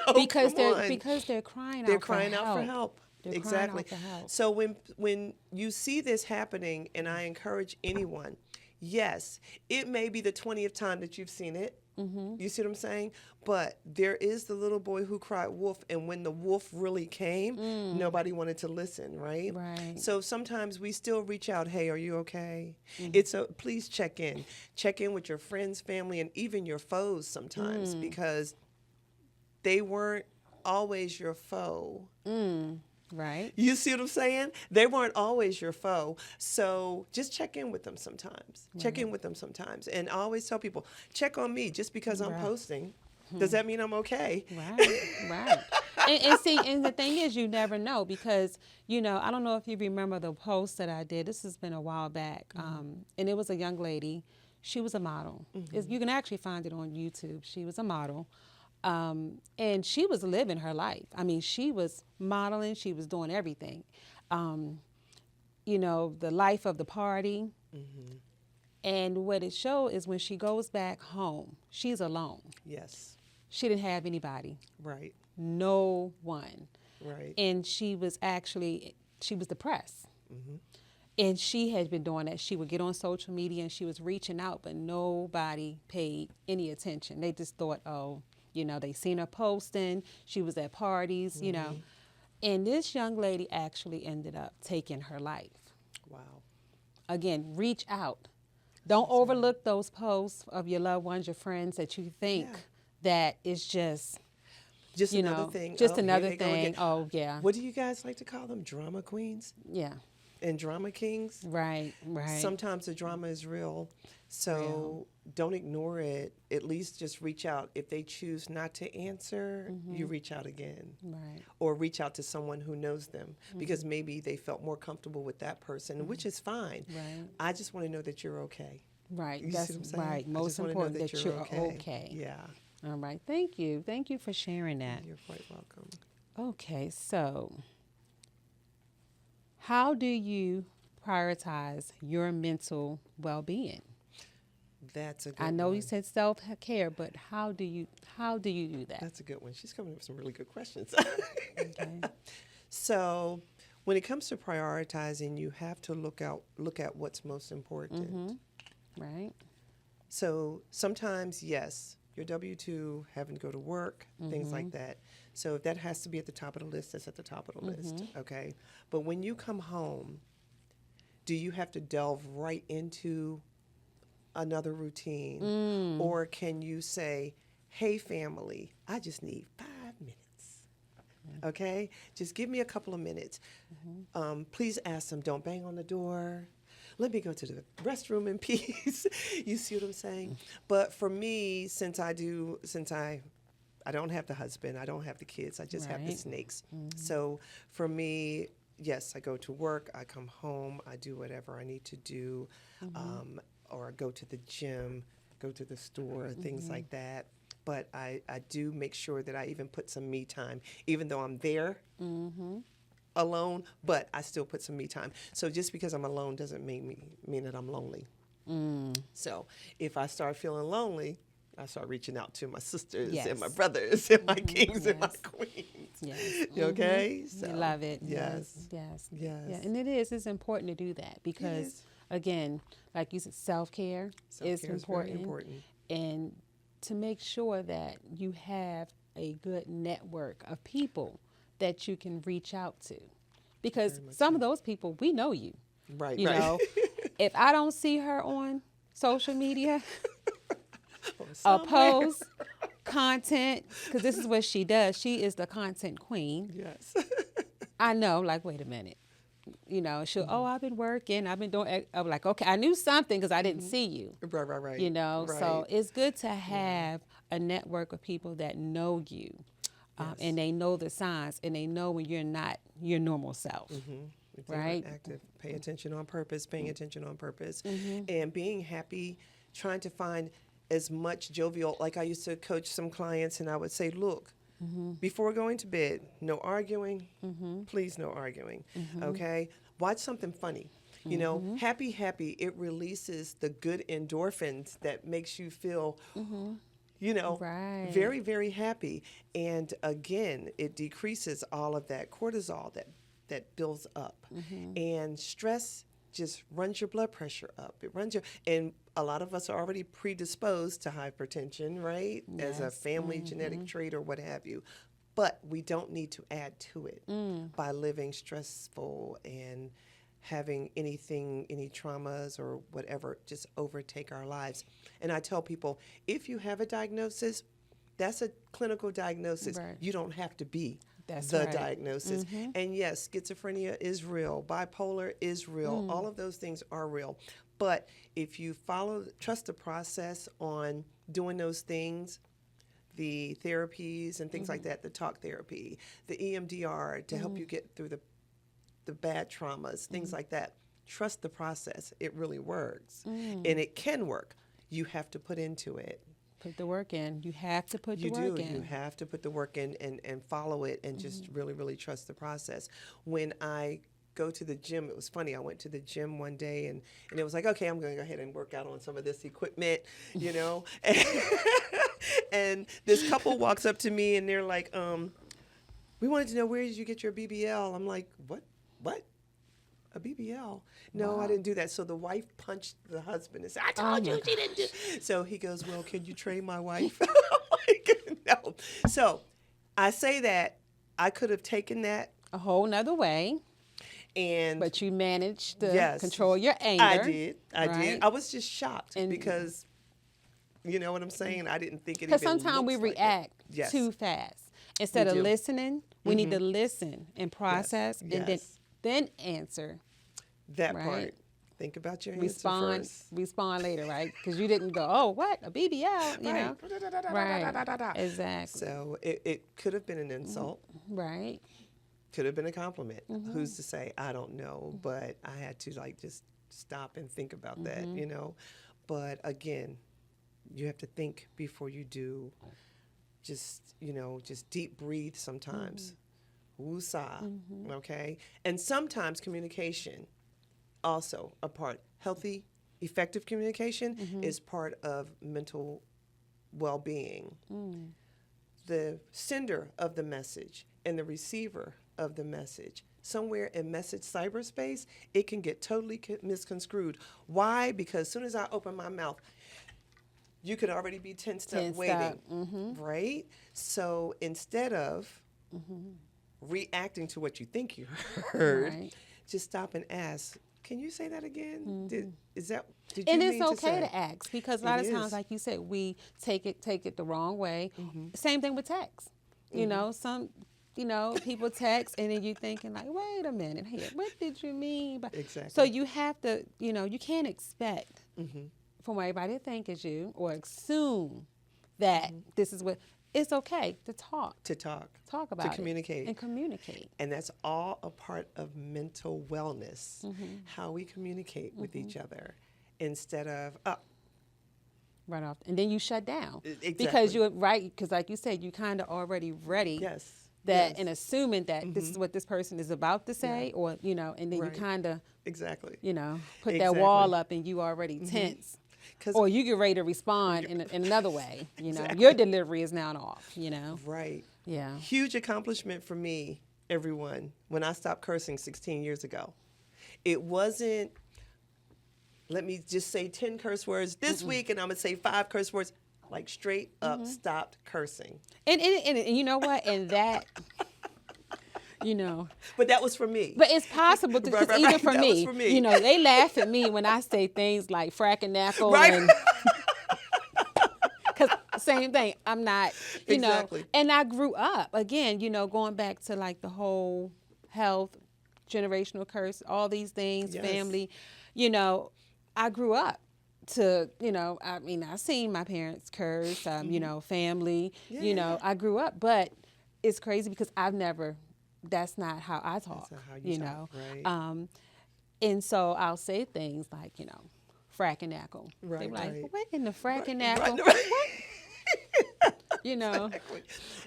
Speaker 2: So,
Speaker 1: because
Speaker 2: come on.
Speaker 1: they're crying
Speaker 2: They're
Speaker 1: out
Speaker 2: crying
Speaker 1: for
Speaker 2: out
Speaker 1: help.
Speaker 2: for help.
Speaker 1: They're
Speaker 2: Exactly.
Speaker 1: crying out for help.
Speaker 2: So when you see this happening, and I encourage anyone, yes, it may be the 20th time that you've seen it. You see what I'm saying? But there is the little boy who cried wolf, and when the wolf really came, nobody wanted to listen, right?
Speaker 1: Right.
Speaker 2: So sometimes we still reach out, hey, are you okay? Please check in. Check in with your friends, family, and even your foes sometimes, because they weren't always your foe.
Speaker 1: Right.
Speaker 2: You see what I'm saying? They weren't always your foe. So just check in with them sometimes. Check in with them sometimes. And I always tell people, check on me. Just because I'm posting, does that mean I'm okay?
Speaker 1: Right. And see, and the thing is, you never know, because, I don't know if you remember the post that I did. This has been a while back. And it was a young lady. She was a model. You can actually find it on YouTube. She was a model. And she was living her life. I mean, she was modeling. She was doing everything. The life of the party. And what it showed is when she goes back home, she's alone.
Speaker 2: Yes.
Speaker 1: She didn't have anybody.
Speaker 2: Right.
Speaker 1: No one.
Speaker 2: Right.
Speaker 1: And she was depressed. And she had been doing that. She would get on social media and she was reaching out, but nobody paid any attention. They just thought, they seen her posting. She was at parties, And this young lady actually ended up taking her life.
Speaker 2: Wow.
Speaker 1: Again, reach out. Don't overlook those posts of your loved ones, your friends that you think that is just
Speaker 2: another thing.
Speaker 1: Just
Speaker 2: here
Speaker 1: another
Speaker 2: they go
Speaker 1: thing.
Speaker 2: again.
Speaker 1: Oh, yeah.
Speaker 2: What do you guys like to call them? Drama queens
Speaker 1: Yeah.
Speaker 2: and drama kings?
Speaker 1: Right.
Speaker 2: Sometimes the drama is real. So don't ignore it. At least just reach out. If they choose not to answer, you reach out again.
Speaker 1: Right.
Speaker 2: Or reach out to someone who knows them, because maybe they felt more comfortable with that person, which is fine.
Speaker 1: Right.
Speaker 2: I just want to know that you're okay.
Speaker 1: Right.
Speaker 2: You
Speaker 1: That's
Speaker 2: see what I'm saying?
Speaker 1: right.
Speaker 2: I
Speaker 1: Most
Speaker 2: just wanna know
Speaker 1: important that you're okay.
Speaker 2: Yeah.
Speaker 1: All right. Thank you. Thank you for sharing that.
Speaker 2: You're quite welcome.
Speaker 1: Okay. So, how do you prioritize your mental well-being?
Speaker 2: That's a good
Speaker 1: I know
Speaker 2: one.
Speaker 1: you said self-care, but how do you do that?
Speaker 2: That's a good one. She's coming up with some really good questions.
Speaker 1: Okay.
Speaker 2: So, when it comes to prioritizing, you have to look at what's most important.
Speaker 1: Right.
Speaker 2: So sometimes, yes, your W-2, having to go to work, things like that. So if that has to be at the top of the list, that's at the top of the list, okay? But when you come home, do you have to delve right into another routine? Or can you say, hey, family, I just need 5 minutes, okay? Just give me a couple of minutes. Please ask them, don't bang on the door. Let me go to the restroom in peace. You see what I'm saying? But for me, since I I don't have the husband. I don't have the kids. I just have the
Speaker 1: Right.
Speaker 2: snakes. So for me, yes, I go to work. I come home. I do whatever I need to do, or go to the gym, go to the store, things like that. But I do make sure that I even put some me time, even though I'm there alone, but I still put some me time. So just because I'm alone doesn't mean that I'm lonely. So if I start feeling lonely, I start reaching out to my sisters and my
Speaker 1: Yes.
Speaker 2: brothers and my kings and my
Speaker 1: Yes.
Speaker 2: queens.
Speaker 1: Yes.
Speaker 2: You okay?
Speaker 1: I love it.
Speaker 2: Yes.
Speaker 1: Yes.
Speaker 2: Yes.
Speaker 1: Yeah, and it's important to do that because,
Speaker 2: is.
Speaker 1: again, like you said, self-care is
Speaker 2: Self-care is
Speaker 1: important.
Speaker 2: very important.
Speaker 1: And to make sure that you have a good network of people that you can reach out to. Because
Speaker 2: Very much
Speaker 1: some of those people, we know you.
Speaker 2: Right,
Speaker 1: You
Speaker 2: right.
Speaker 1: know, if I don't see her on social media,
Speaker 2: Or
Speaker 1: a
Speaker 2: somewhere.
Speaker 1: post, content, because this is what she does. She is the content queen.
Speaker 2: Yes.
Speaker 1: I know, like, wait a minute. You know, she'll, oh, I've been working. I've been doing, I'm like, okay, I knew something because I didn't see you.
Speaker 2: Right.
Speaker 1: You know, so
Speaker 2: Right.
Speaker 1: it's good to have a network of people that know you.
Speaker 2: Yes.
Speaker 1: And they know the signs and they know when you're not your normal self.
Speaker 2: If they're not
Speaker 1: Right.
Speaker 2: active, pay attention on purpose, paying attention on purpose, and being happy, trying to find as much jovial. Like I used to coach some clients, and I would say, look, before going to bed, no arguing, please, no arguing. Okay, watch something funny. You know, happy, it releases the good endorphins that makes you feel. You know,
Speaker 1: Right.
Speaker 2: very, very happy. And again, it decreases all of that cortisol that builds up. And stress just runs your blood pressure up. It runs your, and a lot of us are already predisposed to hypertension, right? As a
Speaker 1: Yes.
Speaker 2: family genetic trait or what have you. But we don't need to add to it by living stressful and having any traumas or whatever just overtake our lives. And I tell people, if you have a diagnosis, that's a clinical diagnosis.
Speaker 1: Right.
Speaker 2: You don't have to be
Speaker 1: That's
Speaker 2: the
Speaker 1: right.
Speaker 2: diagnosis. And yes, schizophrenia is real, bipolar is real, all of those things are real. But if you trust the process on doing those things, the therapies and things like that, the talk therapy, the EMDR to help you get through the bad traumas, things like that. Trust the process. It really works. And it can work. You have to put into it.
Speaker 1: Put the work in. You have to put
Speaker 2: You
Speaker 1: the work
Speaker 2: do.
Speaker 1: in.
Speaker 2: You have to put the work in and follow it and just really, really trust the process. When I go to the gym, it was funny. I went to the gym one day and it was like, okay, I'm going to go ahead and work out on some of this equipment, you know. And this couple walks up to me and they're like, we wanted to know, where did you get your BBL? I'm like, what? A BBL? No, I didn't do that. So the wife punched the husband and said, I told you she didn't do. So he goes, well, can you train my wife? I'm like, no. So I say that I could have taken that
Speaker 1: A whole nother way,
Speaker 2: and
Speaker 1: but you managed to
Speaker 2: Yes.
Speaker 1: control your anger.
Speaker 2: I did.
Speaker 1: right?
Speaker 2: I was just shocked
Speaker 1: And-
Speaker 2: because, you know what I'm saying? I didn't think it
Speaker 1: Because
Speaker 2: even
Speaker 1: sometimes we
Speaker 2: looks like it.
Speaker 1: react
Speaker 2: Yes.
Speaker 1: too fast. Instead
Speaker 2: We
Speaker 1: of
Speaker 2: do.
Speaker 1: listening, we need to listen and process and
Speaker 2: Yes.
Speaker 1: then answer.
Speaker 2: That
Speaker 1: right.
Speaker 2: part. Think about your answer
Speaker 1: Respond
Speaker 2: first.
Speaker 1: respond later, right? Because you didn't go, oh, what? A BBL, you know? Right. Exactly.
Speaker 2: So it could have been an insult.
Speaker 1: Right.
Speaker 2: Could have been a compliment. Who's to say? I don't know. But I had to just stop and think about that, you know. But again, you have to think before you do. Just, just deep breathe sometimes. Woosah, okay? And sometimes communication also a part. Healthy, effective communication is part of mental well-being. The sender of the message and the receiver of the message. Somewhere in message cyberspace, it can get totally misconstrued. Why? Because as soon as I open my mouth, you could already be tensed up
Speaker 1: Tensed
Speaker 2: waiting,
Speaker 1: up.
Speaker 2: right? So instead of reacting to what you think you heard,
Speaker 1: Right.
Speaker 2: just stop and ask, can you say that again? Did you
Speaker 1: And
Speaker 2: mean
Speaker 1: it's
Speaker 2: to
Speaker 1: okay
Speaker 2: say?
Speaker 1: to ask because a lot
Speaker 2: It
Speaker 1: of times,
Speaker 2: is.
Speaker 1: like you said, we take it the wrong way. Same thing with text. You know, people text and then you thinking like, wait a minute here, what did you mean?
Speaker 2: Exactly.
Speaker 1: So you have to, you can't expect from everybody to think as you or assume that this is what. it's okay to talk.
Speaker 2: To talk.
Speaker 1: Talk about
Speaker 2: to communicate.
Speaker 1: it and communicate.
Speaker 2: And that's all a part of mental wellness, how we communicate with each other instead of,
Speaker 1: Right off. And then you shut down.
Speaker 2: Exactly.
Speaker 1: Because you're right, because like you said, you kind of already ready.
Speaker 2: Yes.
Speaker 1: That
Speaker 2: yes.
Speaker 1: and assuming that this is what this person is about to say, or and then
Speaker 2: Right.
Speaker 1: you kind of
Speaker 2: Exactly.
Speaker 1: Put that
Speaker 2: Exactly.
Speaker 1: wall up and you already tense, or you get ready to respond in another way.
Speaker 2: Exactly.
Speaker 1: Your delivery is now off.
Speaker 2: Right.
Speaker 1: Yeah.
Speaker 2: Huge accomplishment for me, everyone, when I stopped cursing 16 years ago. It wasn't, let me just say 10 curse words this week and I'm going to say 5 curse words. Like straight up stopped cursing.
Speaker 1: And you know what? And that,
Speaker 2: But that was for me.
Speaker 1: But it's possible to,
Speaker 2: Right,
Speaker 1: even for
Speaker 2: that
Speaker 1: me,
Speaker 2: was for me.
Speaker 1: They laugh at me when I say things like fracking-knackle
Speaker 2: Right.
Speaker 1: and because same thing. I'm not,
Speaker 2: Exactly.
Speaker 1: and I grew up again, going back to like the whole health, generational curse, all these things,
Speaker 2: Yes.
Speaker 1: family, I grew up to, I seen my parents curse, family,
Speaker 2: Yeah.
Speaker 1: I grew up, but it's crazy because that's not how I talk,
Speaker 2: That's not how you talk, right.
Speaker 1: And so I'll say things like, fracking-knackle.
Speaker 2: Right,
Speaker 1: They're like,
Speaker 2: right.
Speaker 1: what in the fracking-knackle?
Speaker 2: Right.
Speaker 1: What?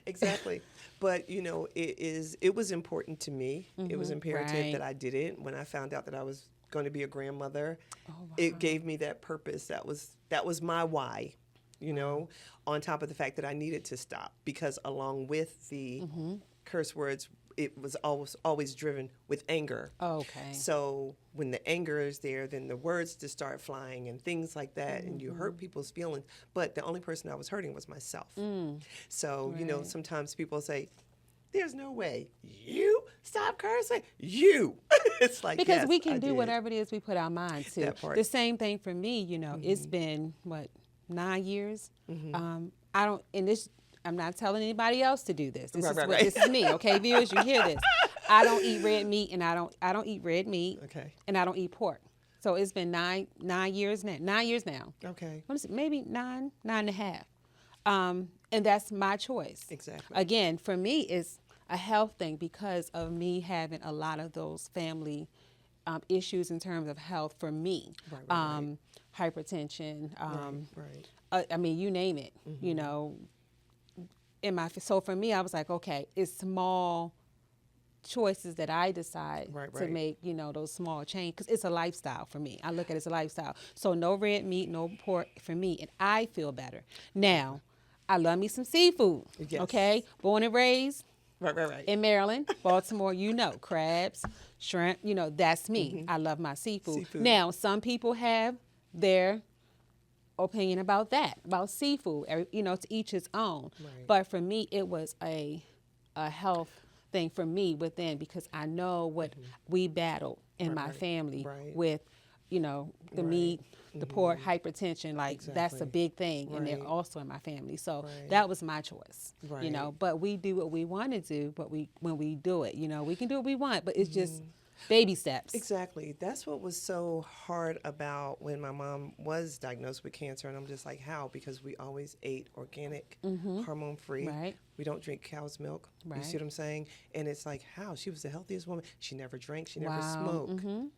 Speaker 2: Exactly. But, it was important to me. It was imperative
Speaker 1: right.
Speaker 2: that I did it. When I found out that I was going to be a grandmother,
Speaker 1: Oh, wow.
Speaker 2: it gave me that purpose. That was my why, on top of the fact that I needed to stop, because along with the curse words, it was always driven with anger.
Speaker 1: Oh, okay.
Speaker 2: So when the anger is there, then the words just start flying and things like that, and you hurt people's feelings. But the only person I was hurting was myself. So,
Speaker 1: Right.
Speaker 2: sometimes people say, there's no way. You stop cursing? You. It's like,
Speaker 1: Because
Speaker 2: yes,
Speaker 1: we can
Speaker 2: I
Speaker 1: do
Speaker 2: did.
Speaker 1: whatever it is we put our minds to.
Speaker 2: That part.
Speaker 1: The same thing for me, it's been, 9 years? I don't, and this, I'm not telling anybody else to do this. This
Speaker 2: Right,
Speaker 1: is
Speaker 2: right,
Speaker 1: what,
Speaker 2: right.
Speaker 1: this is me, okay, viewers, you hear this. I don't eat red meat, and I don't eat red meat,
Speaker 2: Okay.
Speaker 1: and I don't eat pork. So it's been 9 years now. 9 years now.
Speaker 2: Okay.
Speaker 1: What is it? Maybe 9 and a half. And that's my choice.
Speaker 2: Exactly.
Speaker 1: Again, for me, it's a health thing because of me having a lot of those family issues in terms of health for me.
Speaker 2: Right.
Speaker 1: Hypertension.
Speaker 2: Right.
Speaker 1: You name it. So for me, I was like, okay, it's small choices that I decide
Speaker 2: Right,
Speaker 1: to
Speaker 2: right.
Speaker 1: make, those small changes, because it's a lifestyle for me. I look at it as a lifestyle. So no red meat, no pork for me, and I feel better. Now, I love me some seafood,
Speaker 2: Yes.
Speaker 1: okay? Born and raised
Speaker 2: Right.
Speaker 1: in Maryland, Baltimore, crabs, shrimp, that's me. I love my seafood.
Speaker 2: Seafood.
Speaker 1: Now, some people have their opinion about that, about seafood, to each his own.
Speaker 2: Right.
Speaker 1: But for me, it was a health thing for me within, because I know what we battled in my
Speaker 2: Right.
Speaker 1: family
Speaker 2: Right.
Speaker 1: with, the
Speaker 2: Right.
Speaker 1: meat, the pork, hypertension, like that's a
Speaker 2: Exactly.
Speaker 1: big thing, and they're
Speaker 2: Right.
Speaker 1: also in my family. So
Speaker 2: Right.
Speaker 1: that was my choice,
Speaker 2: Right.
Speaker 1: But we do what we want to do, but when we do it, we can do what we want, but it's just baby steps.
Speaker 2: Exactly. That's what was so hard about when my mom was diagnosed with cancer. And I'm just like, how? Because we always ate organic, hormone-free.
Speaker 1: Right.
Speaker 2: We don't drink cow's milk. You
Speaker 1: Right.
Speaker 2: see what I'm saying? And it's like, how? She was the healthiest woman. She never drank. She never
Speaker 1: Wow.
Speaker 2: smoked.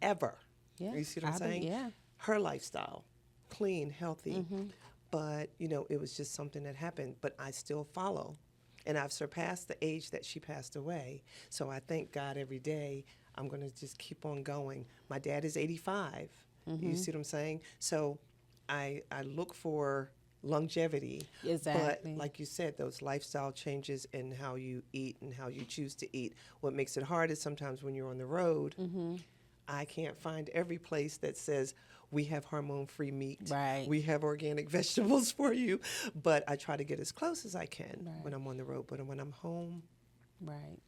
Speaker 2: Ever.
Speaker 1: Yeah.
Speaker 2: You see what I'm saying?
Speaker 1: Yeah.
Speaker 2: Her lifestyle, clean, healthy. But, it was just something that happened. But I still follow. And I've surpassed the age that she passed away. So I thank God every day. I'm going to just keep on going. My dad is 85. You see what I'm saying? So I look for longevity.
Speaker 1: Exactly.
Speaker 2: But like you said, those lifestyle changes in how you eat and how you choose to eat. What makes it hard is sometimes when you're on the road, I can't find every place that says we have hormone-free meat.
Speaker 1: Right.
Speaker 2: We have organic vegetables for you. But I try to get as close as I can
Speaker 1: Right.
Speaker 2: when I'm on the road. But when I'm home,
Speaker 1: Right.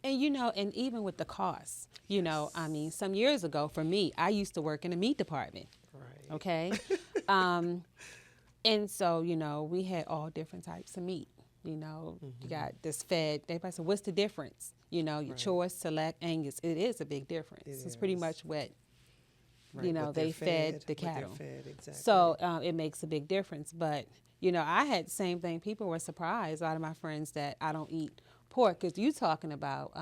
Speaker 1: And and even with the costs, some years ago for me, I used to work in the meat department.
Speaker 2: right.
Speaker 1: Okay. And so, we had all different types of meat. You got this fed. Everybody said, what's the difference? Your choice, select, Angus. It is a big difference.
Speaker 2: It
Speaker 1: It's pretty
Speaker 2: is.
Speaker 1: much what,
Speaker 2: Right, what
Speaker 1: they
Speaker 2: they're
Speaker 1: fed the
Speaker 2: what they're
Speaker 1: cattle.
Speaker 2: fed, exactly.
Speaker 1: So it makes a big difference. But, I had the same thing. People were surprised, a lot of my friends, that I don't eat pork. Because you talking about,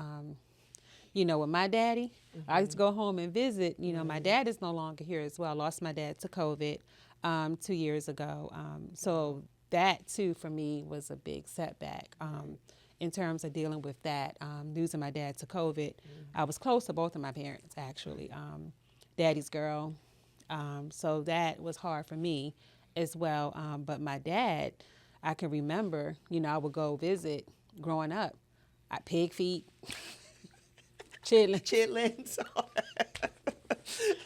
Speaker 1: with my daddy, I used to go home and visit. My dad is no longer here as well. I lost my dad to COVID 2 years ago. So that, too, for me was a big setback in terms of dealing with that. Losing my dad to COVID. I was close to both of my parents, actually. Daddy's girl. So that was hard for me as well. But my dad, I can remember, I would go visit growing up. Pig feet, chitlins.
Speaker 2: Chitlins.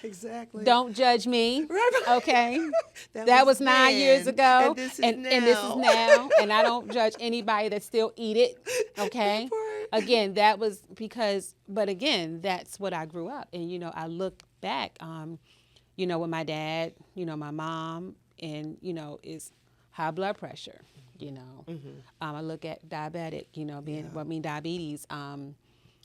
Speaker 2: Exactly.
Speaker 1: Don't judge me.
Speaker 2: Right.
Speaker 1: Okay.
Speaker 2: That
Speaker 1: was 9 years
Speaker 2: then,
Speaker 1: ago.
Speaker 2: and this is
Speaker 1: and
Speaker 2: now.
Speaker 1: this is now. And I don't judge anybody that still eat it. Okay.
Speaker 2: Right.
Speaker 1: Again, that was but again, that's what I grew up. And, I look back, with my dad, my mom, and, is high blood pressure, I look at diabetic, diabetes,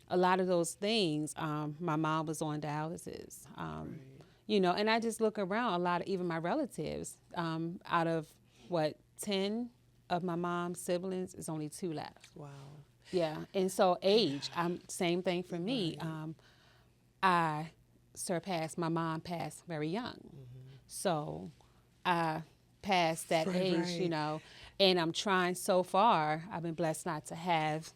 Speaker 1: a lot of those things. My mom was on dialysis, and I just look around a lot of even my relatives, out of 10 of my mom's siblings is only 2 left.
Speaker 2: Wow.
Speaker 1: Yeah. And so age, same thing for me. I surpassed, my mom passed very young. So I passed that age,
Speaker 2: Right.
Speaker 1: And I'm trying so far. I've been blessed not to have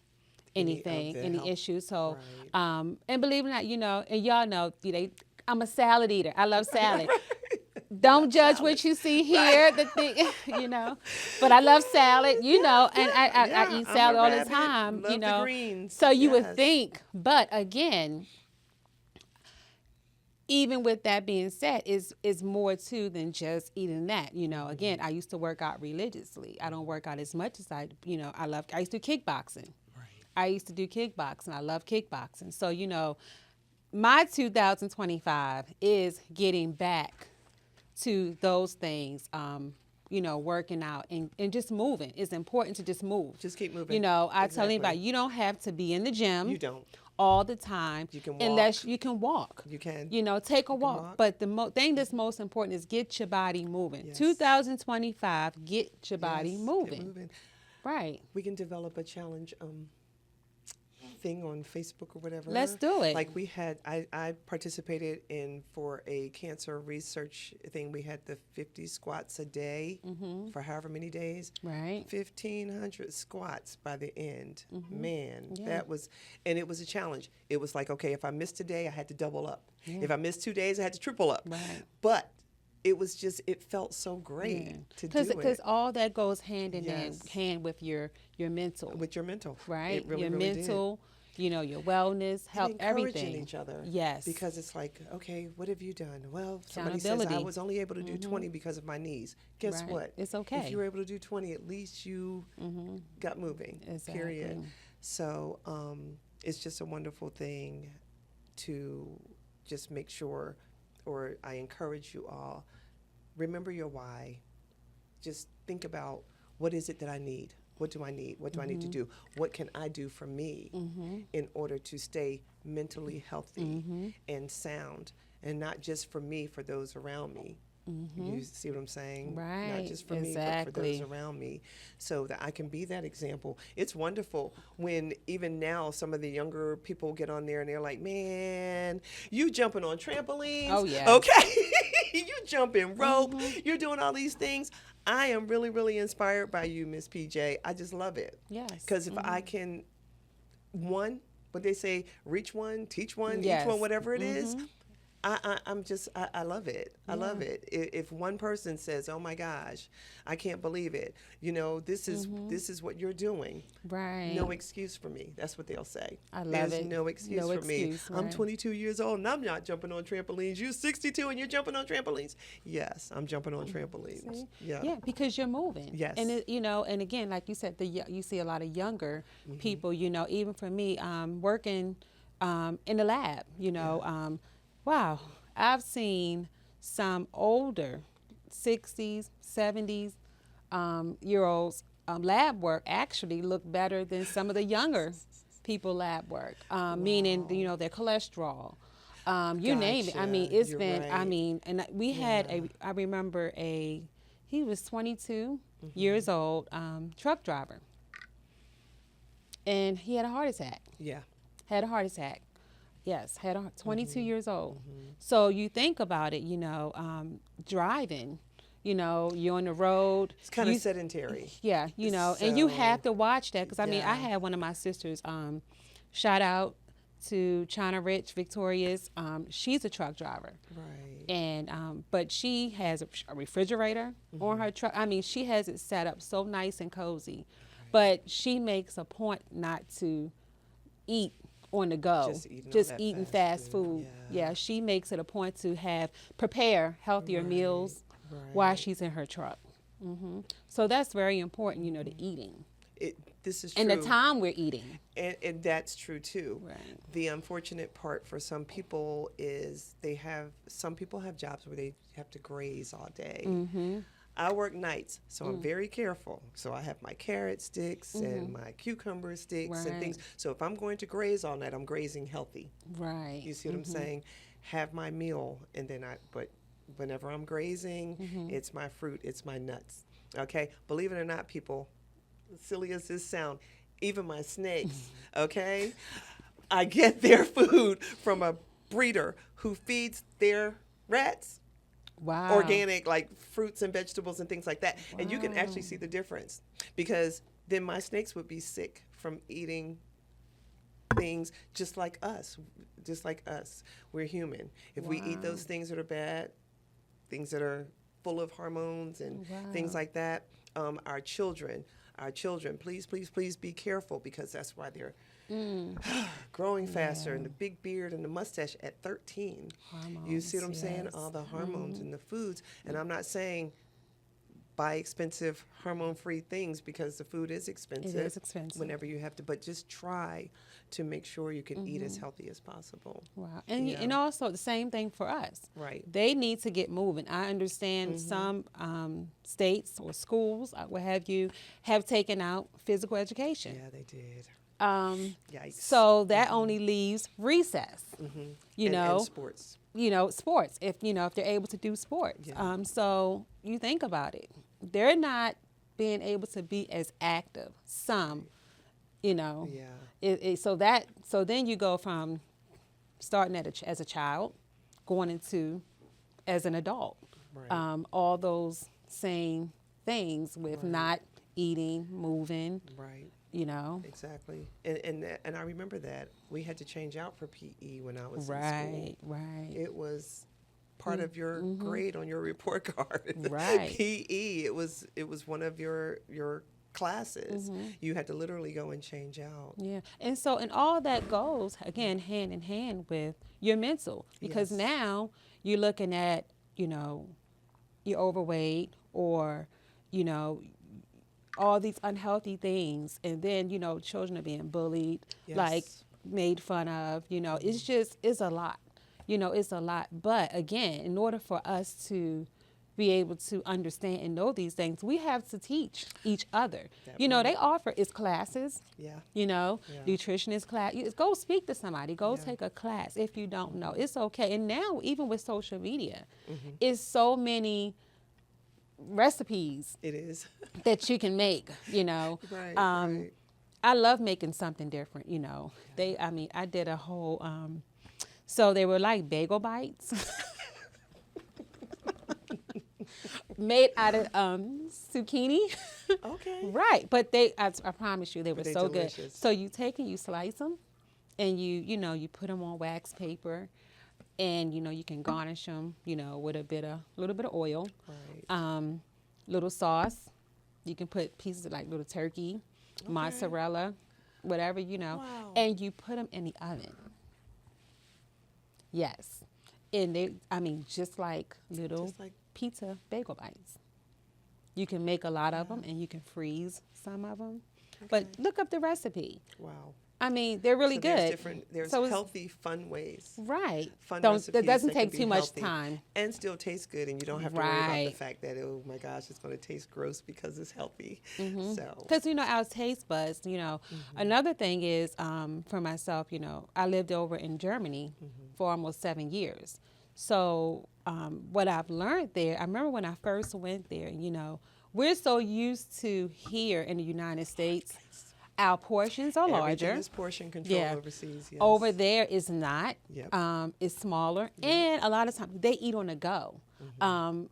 Speaker 1: any
Speaker 2: health.
Speaker 1: issues. So,
Speaker 2: Right.
Speaker 1: and believe it or not, and y'all know, I'm a salad eater. I love salad. Don't judge what you see here, the thing, But I love salad, and I eat
Speaker 2: I'm
Speaker 1: salad
Speaker 2: a
Speaker 1: all the
Speaker 2: rabbit.
Speaker 1: time,
Speaker 2: Love the greens.
Speaker 1: So you would
Speaker 2: Yes.
Speaker 1: think, but again, even with that being said, is more too than just eating that. Again, I used to work out religiously. I don't work out as much as I used to do kickboxing.
Speaker 2: Right.
Speaker 1: I used to do kickboxing. I love kickboxing. So, my 2025 is getting back to those things, working out and just moving. It's important to just move.
Speaker 2: Just keep moving.
Speaker 1: I tell
Speaker 2: Exactly.
Speaker 1: anybody, you don't have to be in the gym.
Speaker 2: You don't.
Speaker 1: All the time.
Speaker 2: You can walk.
Speaker 1: Unless you can walk.
Speaker 2: You can.
Speaker 1: Take a walk.
Speaker 2: walk.
Speaker 1: But the thing that's most important is get your body moving.
Speaker 2: Yes.
Speaker 1: 2025, get your body
Speaker 2: Yes,
Speaker 1: moving.
Speaker 2: Get moving.
Speaker 1: Right.
Speaker 2: We can develop a challenge thing on Facebook or whatever.
Speaker 1: Let's do it.
Speaker 2: Like we had, I participated for a cancer research thing. We had the 50 squats a day for however many days.
Speaker 1: Right.
Speaker 2: 1,500 squats by the end. Man,
Speaker 1: Yeah.
Speaker 2: that was, and it was a challenge. It was like, okay, if I missed a day, I had to double up.
Speaker 1: Yeah.
Speaker 2: If I missed 2 days, I had to triple up.
Speaker 1: Right.
Speaker 2: But it was just, it felt so great to do it.
Speaker 1: Because all that goes hand in
Speaker 2: Yes.
Speaker 1: hand with your mental.
Speaker 2: With your mental.
Speaker 1: Right.
Speaker 2: It really,
Speaker 1: your
Speaker 2: really
Speaker 1: mental, your wellness, health,
Speaker 2: and encouraging
Speaker 1: everything.
Speaker 2: each other.
Speaker 1: Yes.
Speaker 2: Because it's like, okay, what have you done? Well, somebody says I
Speaker 1: Accountability.
Speaker 2: was only able to do 20 because of my knees. Guess
Speaker 1: Right.
Speaker 2: what?
Speaker 1: It's okay.
Speaker 2: If you were able to do 20, at least you got moving.
Speaker 1: Exactly.
Speaker 2: Period. So it's just a wonderful thing to just make sure, or I encourage you all, remember your why. Just think about, what is it that I need? What do I need? What do I need to do? What can I do for me in order to stay mentally healthy and sound? And not just for me, for those around me. You see what I'm saying?
Speaker 1: Right.
Speaker 2: Not just for me, but for those around me, so that I can be that example. It's wonderful when even now some of the younger people get on there and they're like, man, you jumping on trampolines.
Speaker 1: Oh, yeah.
Speaker 2: Okay. You jumping rope. You're doing all these things. I am really, really inspired by you, Miss PJ. I just love it.
Speaker 1: Yes.
Speaker 2: Because if I can, what they say, reach one, teach one,
Speaker 1: Yes.
Speaker 2: each one, whatever it is, I love it. I love it. If one person says, "Oh my gosh, I can't believe it," this is what you're doing.
Speaker 1: Right.
Speaker 2: No excuse for me. That's what they'll say.
Speaker 1: I love
Speaker 2: There's
Speaker 1: it.
Speaker 2: no excuse
Speaker 1: No
Speaker 2: for me.
Speaker 1: excuse,
Speaker 2: I'm
Speaker 1: right.
Speaker 2: 22 years old and I'm not jumping on trampolines. You're 62 and you're jumping on trampolines. Yes, I'm jumping on trampolines.
Speaker 1: See?
Speaker 2: Yeah.
Speaker 1: Yeah, because you're moving.
Speaker 2: Yes.
Speaker 1: And and again, like you said, you see a lot of younger people. Even for me, working in the lab. Wow, I've seen some older, 60s, 70s year olds lab work actually look better than some of the younger people lab work. Meaning, their cholesterol. You name it. I mean,
Speaker 2: Gotcha.
Speaker 1: it's
Speaker 2: You're
Speaker 1: been. I
Speaker 2: right.
Speaker 1: mean, and we had I remember a he was 22 years old, truck driver. And he had a heart attack.
Speaker 2: Yeah.
Speaker 1: Had a heart attack. Yes, had a 22 years old. So you think about it, driving, you're on the road.
Speaker 2: It's kind of sedentary.
Speaker 1: Yeah, and you
Speaker 2: So,
Speaker 1: have to watch that because, I
Speaker 2: yeah.
Speaker 1: had one of my sisters, shout out to China Rich, Victorious. She's a truck driver.
Speaker 2: Right.
Speaker 1: And but she has a refrigerator on her truck. I mean, she has it set up so nice and cozy. But she makes a point not to eat on the go,
Speaker 2: just
Speaker 1: eating fast food. Yeah, she makes it a point to prepare healthier meals while she's in her truck. So that's very important, the eating.
Speaker 2: This is true.
Speaker 1: And the time we're eating.
Speaker 2: And that's true too.
Speaker 1: Right.
Speaker 2: The unfortunate part for some people is some people have jobs where they have to graze all day. I work nights, so I'm very careful. So I have my carrot sticks and my cucumber sticks and things. So if I'm going to graze all night, I'm grazing healthy.
Speaker 1: Right.
Speaker 2: You see what I'm saying? Have my meal, and then but whenever I'm grazing, it's my fruit, it's my nuts. Okay? Believe it or not, people, silly as this sound, even my snakes, okay? I get their food from a breeder who feeds their rats.
Speaker 1: Wow.
Speaker 2: Organic, like fruits and vegetables and things like that. Wow. And you can actually see the difference, because then my snakes would be sick from eating things just like us. We're human. If we eat those things that are bad, things that are full of hormones and things like that, our children, please, please, please be careful, because that's why they're growing faster, and the big beard and the mustache at 13.
Speaker 1: Hormones,
Speaker 2: you see what I'm saying? All the hormones in the foods. And I'm not saying buy expensive hormone-free things, because the food is expensive.
Speaker 1: It is expensive.
Speaker 2: Whenever you have to, but just try to make sure you can eat as healthy as possible.
Speaker 1: Wow. And also the same thing for us.
Speaker 2: Right.
Speaker 1: They need to get moving. I understand some states or schools, what have you, have taken out physical education.
Speaker 2: Yeah, they did. Yikes.
Speaker 1: So that only leaves recess.
Speaker 2: And sports.
Speaker 1: Sports. If if they're able to do sports.
Speaker 2: Yeah.
Speaker 1: So you think about it. They're not being able to be as active. Some,
Speaker 2: Yeah.
Speaker 1: So then you go from starting as a child, going into as an adult.
Speaker 2: Right.
Speaker 1: All those same things with not eating, moving.
Speaker 2: Right.
Speaker 1: Exactly.
Speaker 2: And I remember that we had to change out for PE when I was in school.
Speaker 1: Right.
Speaker 2: It was part of your grade on your report card.
Speaker 1: Right.
Speaker 2: PE. It was one of your classes. You had to literally go and change out.
Speaker 1: Yeah. And all that goes again hand in hand with your mental, because now you're looking at, you're overweight, or all these unhealthy things, and then children are being bullied, like made fun of. It's a lot. It's a lot. But again, in order for us to be able to understand and know these things, we have to teach each other. They offer classes.
Speaker 2: Yeah.
Speaker 1: Nutritionist class. Go speak to somebody. Go take a class if you don't know. It's okay. And now even with social media, it's so many recipes.
Speaker 2: It is.
Speaker 1: That you can make,
Speaker 2: Right. Right.
Speaker 1: I love making something different, I did a whole, so they were like bagel bites made out of zucchini.
Speaker 2: Okay.
Speaker 1: Right. But I promise you, they were so
Speaker 2: delicious.
Speaker 1: good. So you take and you slice them, and you put them on wax paper, and, you can garnish them, with a little bit of oil.
Speaker 2: Right.
Speaker 1: Little sauce. You can put pieces of like little turkey, mozzarella, whatever,
Speaker 2: Wow.
Speaker 1: and you put them in the oven. Yes. And just like little pizza bagel bites. You can make a lot of them, and you can freeze some of them. Okay. But look up the recipe.
Speaker 2: Wow.
Speaker 1: They're really
Speaker 2: So
Speaker 1: good.
Speaker 2: There's healthy, fun ways.
Speaker 1: Right.
Speaker 2: Recipes
Speaker 1: that doesn't
Speaker 2: that
Speaker 1: take
Speaker 2: can
Speaker 1: too
Speaker 2: be
Speaker 1: much
Speaker 2: healthy
Speaker 1: time.
Speaker 2: And still taste good, and you don't have to worry about the fact that, oh my gosh, it's going to taste gross because it's healthy. So.
Speaker 1: Because, our taste buds, another thing is, for myself, I lived over in Germany for almost 7 years. So what I've learned there, I remember when I first went there, we're so used to here in the United States, our portions are
Speaker 2: Everything
Speaker 1: larger.
Speaker 2: is portion control
Speaker 1: Yeah.
Speaker 2: overseas.
Speaker 1: Over
Speaker 2: Yes.
Speaker 1: there is not.
Speaker 2: Yep.
Speaker 1: It's smaller,
Speaker 2: Yep.
Speaker 1: and a lot of times they eat on the go. And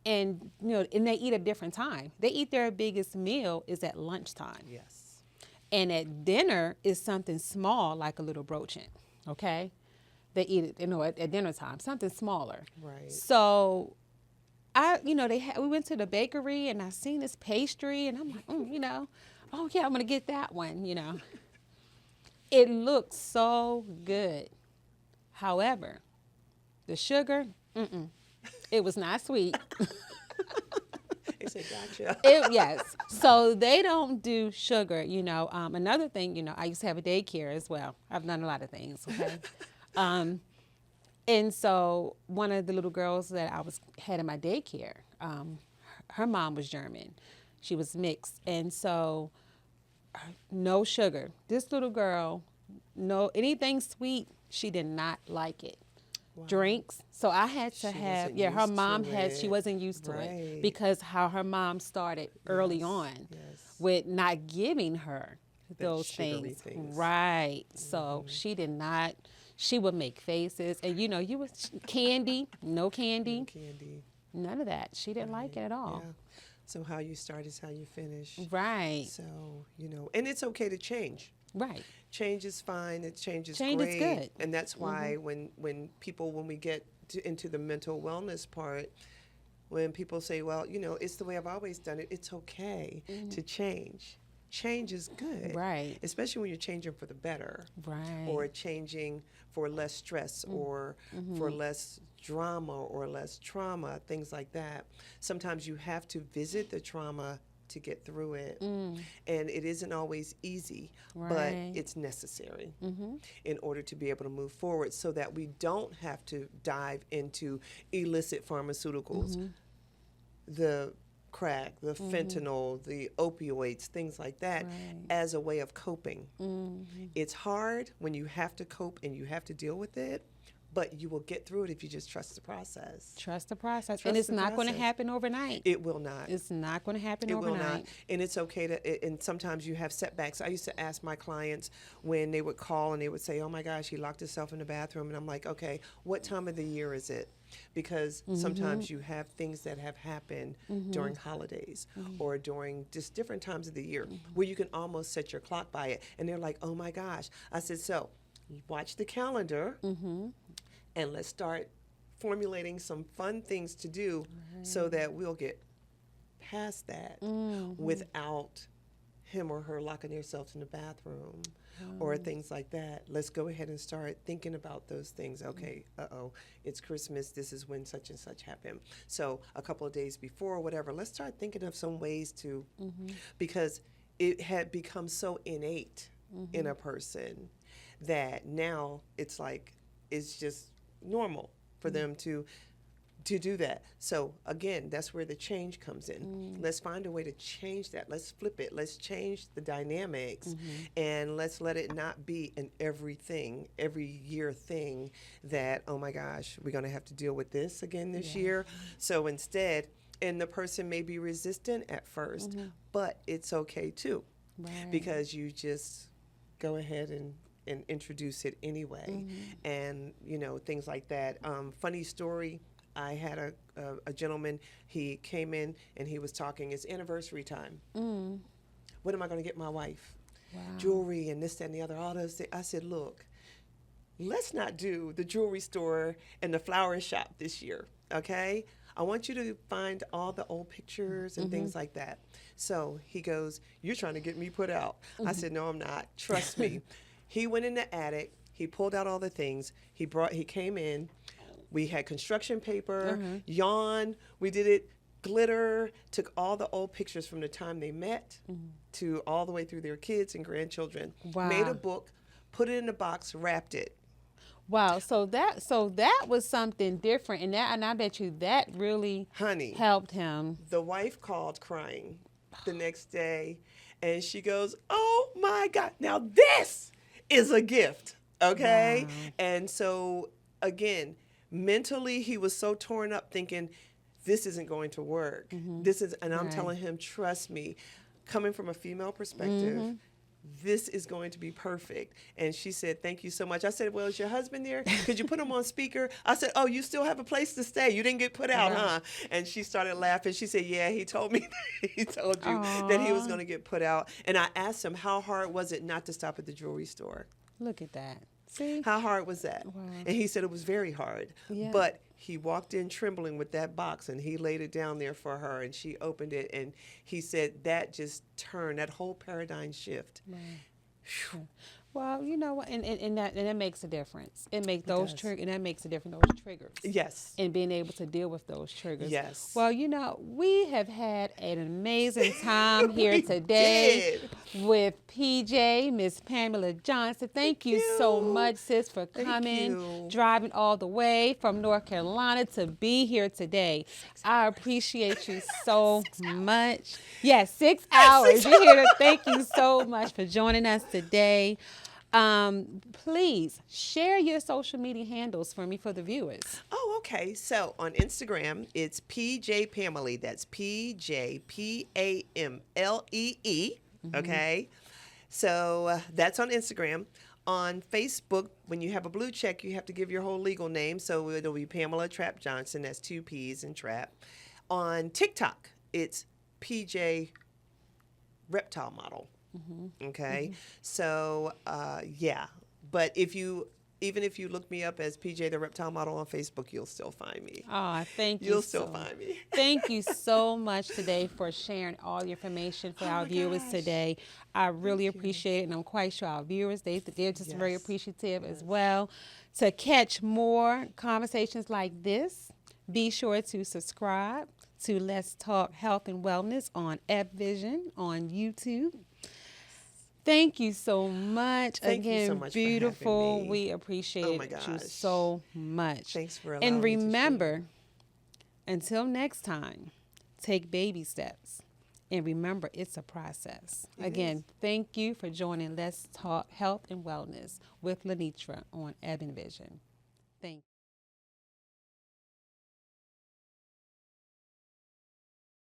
Speaker 1: and they eat at different time. They eat their biggest meal is at lunchtime,
Speaker 2: Yes.
Speaker 1: and at dinner is something small like a little brochin. Okay, they eat it, at dinner time, something smaller.
Speaker 2: Right.
Speaker 1: So we went to the bakery and I seen this pastry and I'm like, oh yeah, I'm gonna get that one. It looked so good. However, the sugar, it was not sweet.
Speaker 2: They said, gotcha.
Speaker 1: Yes. So they don't do sugar. Another thing, I used to have a daycare as well. I've done a lot of things. Okay. And so one of the little girls that had in my daycare, her mom was German. She was mixed, and so no sugar. This little girl, no anything sweet, she did not like it.
Speaker 2: Wow.
Speaker 1: Drinks. So I had to
Speaker 2: She
Speaker 1: have,
Speaker 2: wasn't
Speaker 1: her
Speaker 2: used
Speaker 1: mom
Speaker 2: to
Speaker 1: she
Speaker 2: it.
Speaker 1: wasn't used to
Speaker 2: Right.
Speaker 1: it because how her mom started early
Speaker 2: Yes.
Speaker 1: on
Speaker 2: Yes.
Speaker 1: with not giving her those
Speaker 2: sugary
Speaker 1: things.
Speaker 2: things.
Speaker 1: Right. So she did not, she would make faces and you was candy, no candy,
Speaker 2: No candy.
Speaker 1: none of that. She didn't like it at all.
Speaker 2: Yeah. So how you start is how you finish.
Speaker 1: Right.
Speaker 2: So, and it's okay to change.
Speaker 1: Right.
Speaker 2: Change is fine. Change is
Speaker 1: Change is
Speaker 2: great.
Speaker 1: good.
Speaker 2: And that's why when we get into the mental wellness part, when people say, well, it's the way I've always done it, it's okay to change. Change is good.
Speaker 1: Right.
Speaker 2: Especially when you're changing for the better.
Speaker 1: Right.
Speaker 2: Or changing for less stress or for less drama or less trauma, things like that. Sometimes you have to visit the trauma to get through it. And it isn't always easy, but
Speaker 1: Right.
Speaker 2: it's necessary in order to be able to move forward so that we don't have to dive into illicit pharmaceuticals, the crack, the fentanyl, the opioids, things like that,
Speaker 1: Right.
Speaker 2: as a way of coping. It's hard when you have to cope and you have to deal with it, but you will get through it if you just trust the process.
Speaker 1: Trust the process.
Speaker 2: Trust
Speaker 1: And it's
Speaker 2: the
Speaker 1: not going to
Speaker 2: process.
Speaker 1: happen overnight.
Speaker 2: It will not.
Speaker 1: It's not going to happen
Speaker 2: It will
Speaker 1: overnight.
Speaker 2: not. And it's okay and sometimes you have setbacks. I used to ask my clients when they would call and they would say, oh my gosh, he locked himself in the bathroom. And I'm like, okay, what time of the year is it? Because sometimes you have things that have happened during holidays or during just different times of the year where you can almost set your clock by it. And they're like, oh my gosh. I said, so watch the calendar and let's start formulating some fun things to do so that we'll get past that without him or her locking themselves in the bathroom or things like that. Let's go ahead and start thinking about those things. Okay, it's Christmas. This is when such and such happened. So a couple of days before or whatever, let's start thinking of some ways to, because it had become so innate in a person that now it's like, it's just normal for them to do that. So again, that's where the change comes in. Let's find a way to change that. Let's flip it. Let's change the dynamics and let's let it not be an every year thing that, oh my gosh, we're going to have to deal with this again this year. So instead, and the person may be resistant at first, but it's okay too, because you just go ahead and introduce it anyway. And, things like that. Funny story, I had a gentleman, he came in and he was talking, it's anniversary time. What am I going to get my wife?
Speaker 1: Wow.
Speaker 2: Jewelry and this, that, and the other, all those things. I said, look, let's not do the jewelry store and the flower shop this year, okay? I want you to find all the old pictures and things like that. So he goes, you're trying to get me put out. I said, no, I'm not. Trust me. He went in the attic. He pulled out all the things. He came in. We had construction paper, yarn. We did it, glitter, took all the old pictures from the time they met to all the way through their kids and grandchildren.
Speaker 1: Wow.
Speaker 2: Made a book, put it in a box, wrapped it.
Speaker 1: Wow. So that was something different. And I bet you that really
Speaker 2: Honey,
Speaker 1: helped him.
Speaker 2: the wife called crying the next day, and she goes, oh my God, now this is a gift, okay?
Speaker 1: Wow.
Speaker 2: And so, again, Mentally, he was so torn up thinking, this isn't going to work. This is, and I'm
Speaker 1: Right.
Speaker 2: telling him, trust me, coming from a female perspective, this is going to be perfect. And she said, thank you so much. I said, well, is your husband there? Could you put him on speaker? I said, oh, you still have a place to stay. You didn't get put out,
Speaker 1: Right.
Speaker 2: huh? And she started laughing. She said, yeah, he told me, he told you that he was
Speaker 1: Aw.
Speaker 2: going to get put out. And I asked him, how hard was it not to stop at the jewelry store?
Speaker 1: Look at that. See?
Speaker 2: How hard was that?
Speaker 1: Wow.
Speaker 2: And he said it was very hard.
Speaker 1: Yeah.
Speaker 2: But he walked in trembling with that box and he laid it down there for her and she opened it and he said that just turned that whole paradigm shift.
Speaker 1: Right.
Speaker 2: Phew.
Speaker 1: Well, you know what, and that makes a difference. It makes those
Speaker 2: does.
Speaker 1: triggers, and that makes a difference. Those triggers,
Speaker 2: Yes.
Speaker 1: and being able to deal with those triggers.
Speaker 2: Yes.
Speaker 1: Well, you know, we have had an amazing time here
Speaker 2: We
Speaker 1: today
Speaker 2: did.
Speaker 1: with PJ, Miss Pamela Johnson. Thank you so
Speaker 2: you.
Speaker 1: much, sis, for
Speaker 2: Thank
Speaker 1: coming,
Speaker 2: you.
Speaker 1: driving all the way from North Carolina to be here today. I appreciate you so much. Yes, 6 hours. You're here. Thank you so much for joining us today. Please share your social media handles for me for the viewers.
Speaker 2: Oh, okay. So on Instagram, it's PJ Pamela. That's PJPAMLEE. Okay. So that's on Instagram. On Facebook, when you have a blue check, you have to give your whole legal name. So it'll be Pamela Trap Johnson. That's 2 P's in Trap. On TikTok, it's PJ Reptile Model. Okay. So, yeah. But even if you look me up as PJ the Reptile Model on Facebook, you'll still find me.
Speaker 1: Oh, thank you.
Speaker 2: You'll still find me.
Speaker 1: Thank you so much today for sharing all the information for our
Speaker 2: my
Speaker 1: viewers
Speaker 2: gosh.
Speaker 1: today. I really appreciate it, and I'm quite sure our viewers, they're just very
Speaker 2: Yes.
Speaker 1: appreciative as well. To catch more conversations like this, be sure to subscribe to Let's Talk Health and Wellness on Vision on YouTube. Thank you so much.
Speaker 2: Thank you
Speaker 1: Again,
Speaker 2: so much for having
Speaker 1: beautiful.
Speaker 2: me.
Speaker 1: We appreciate
Speaker 2: Oh my
Speaker 1: you
Speaker 2: gosh.
Speaker 1: so much.
Speaker 2: Thanks for allowing
Speaker 1: And
Speaker 2: me to
Speaker 1: remember, until next time, take baby steps. And remember, it's a process. Again, thank you for joining Let's Talk Health and Wellness with Lenitra on Vision. Thank you.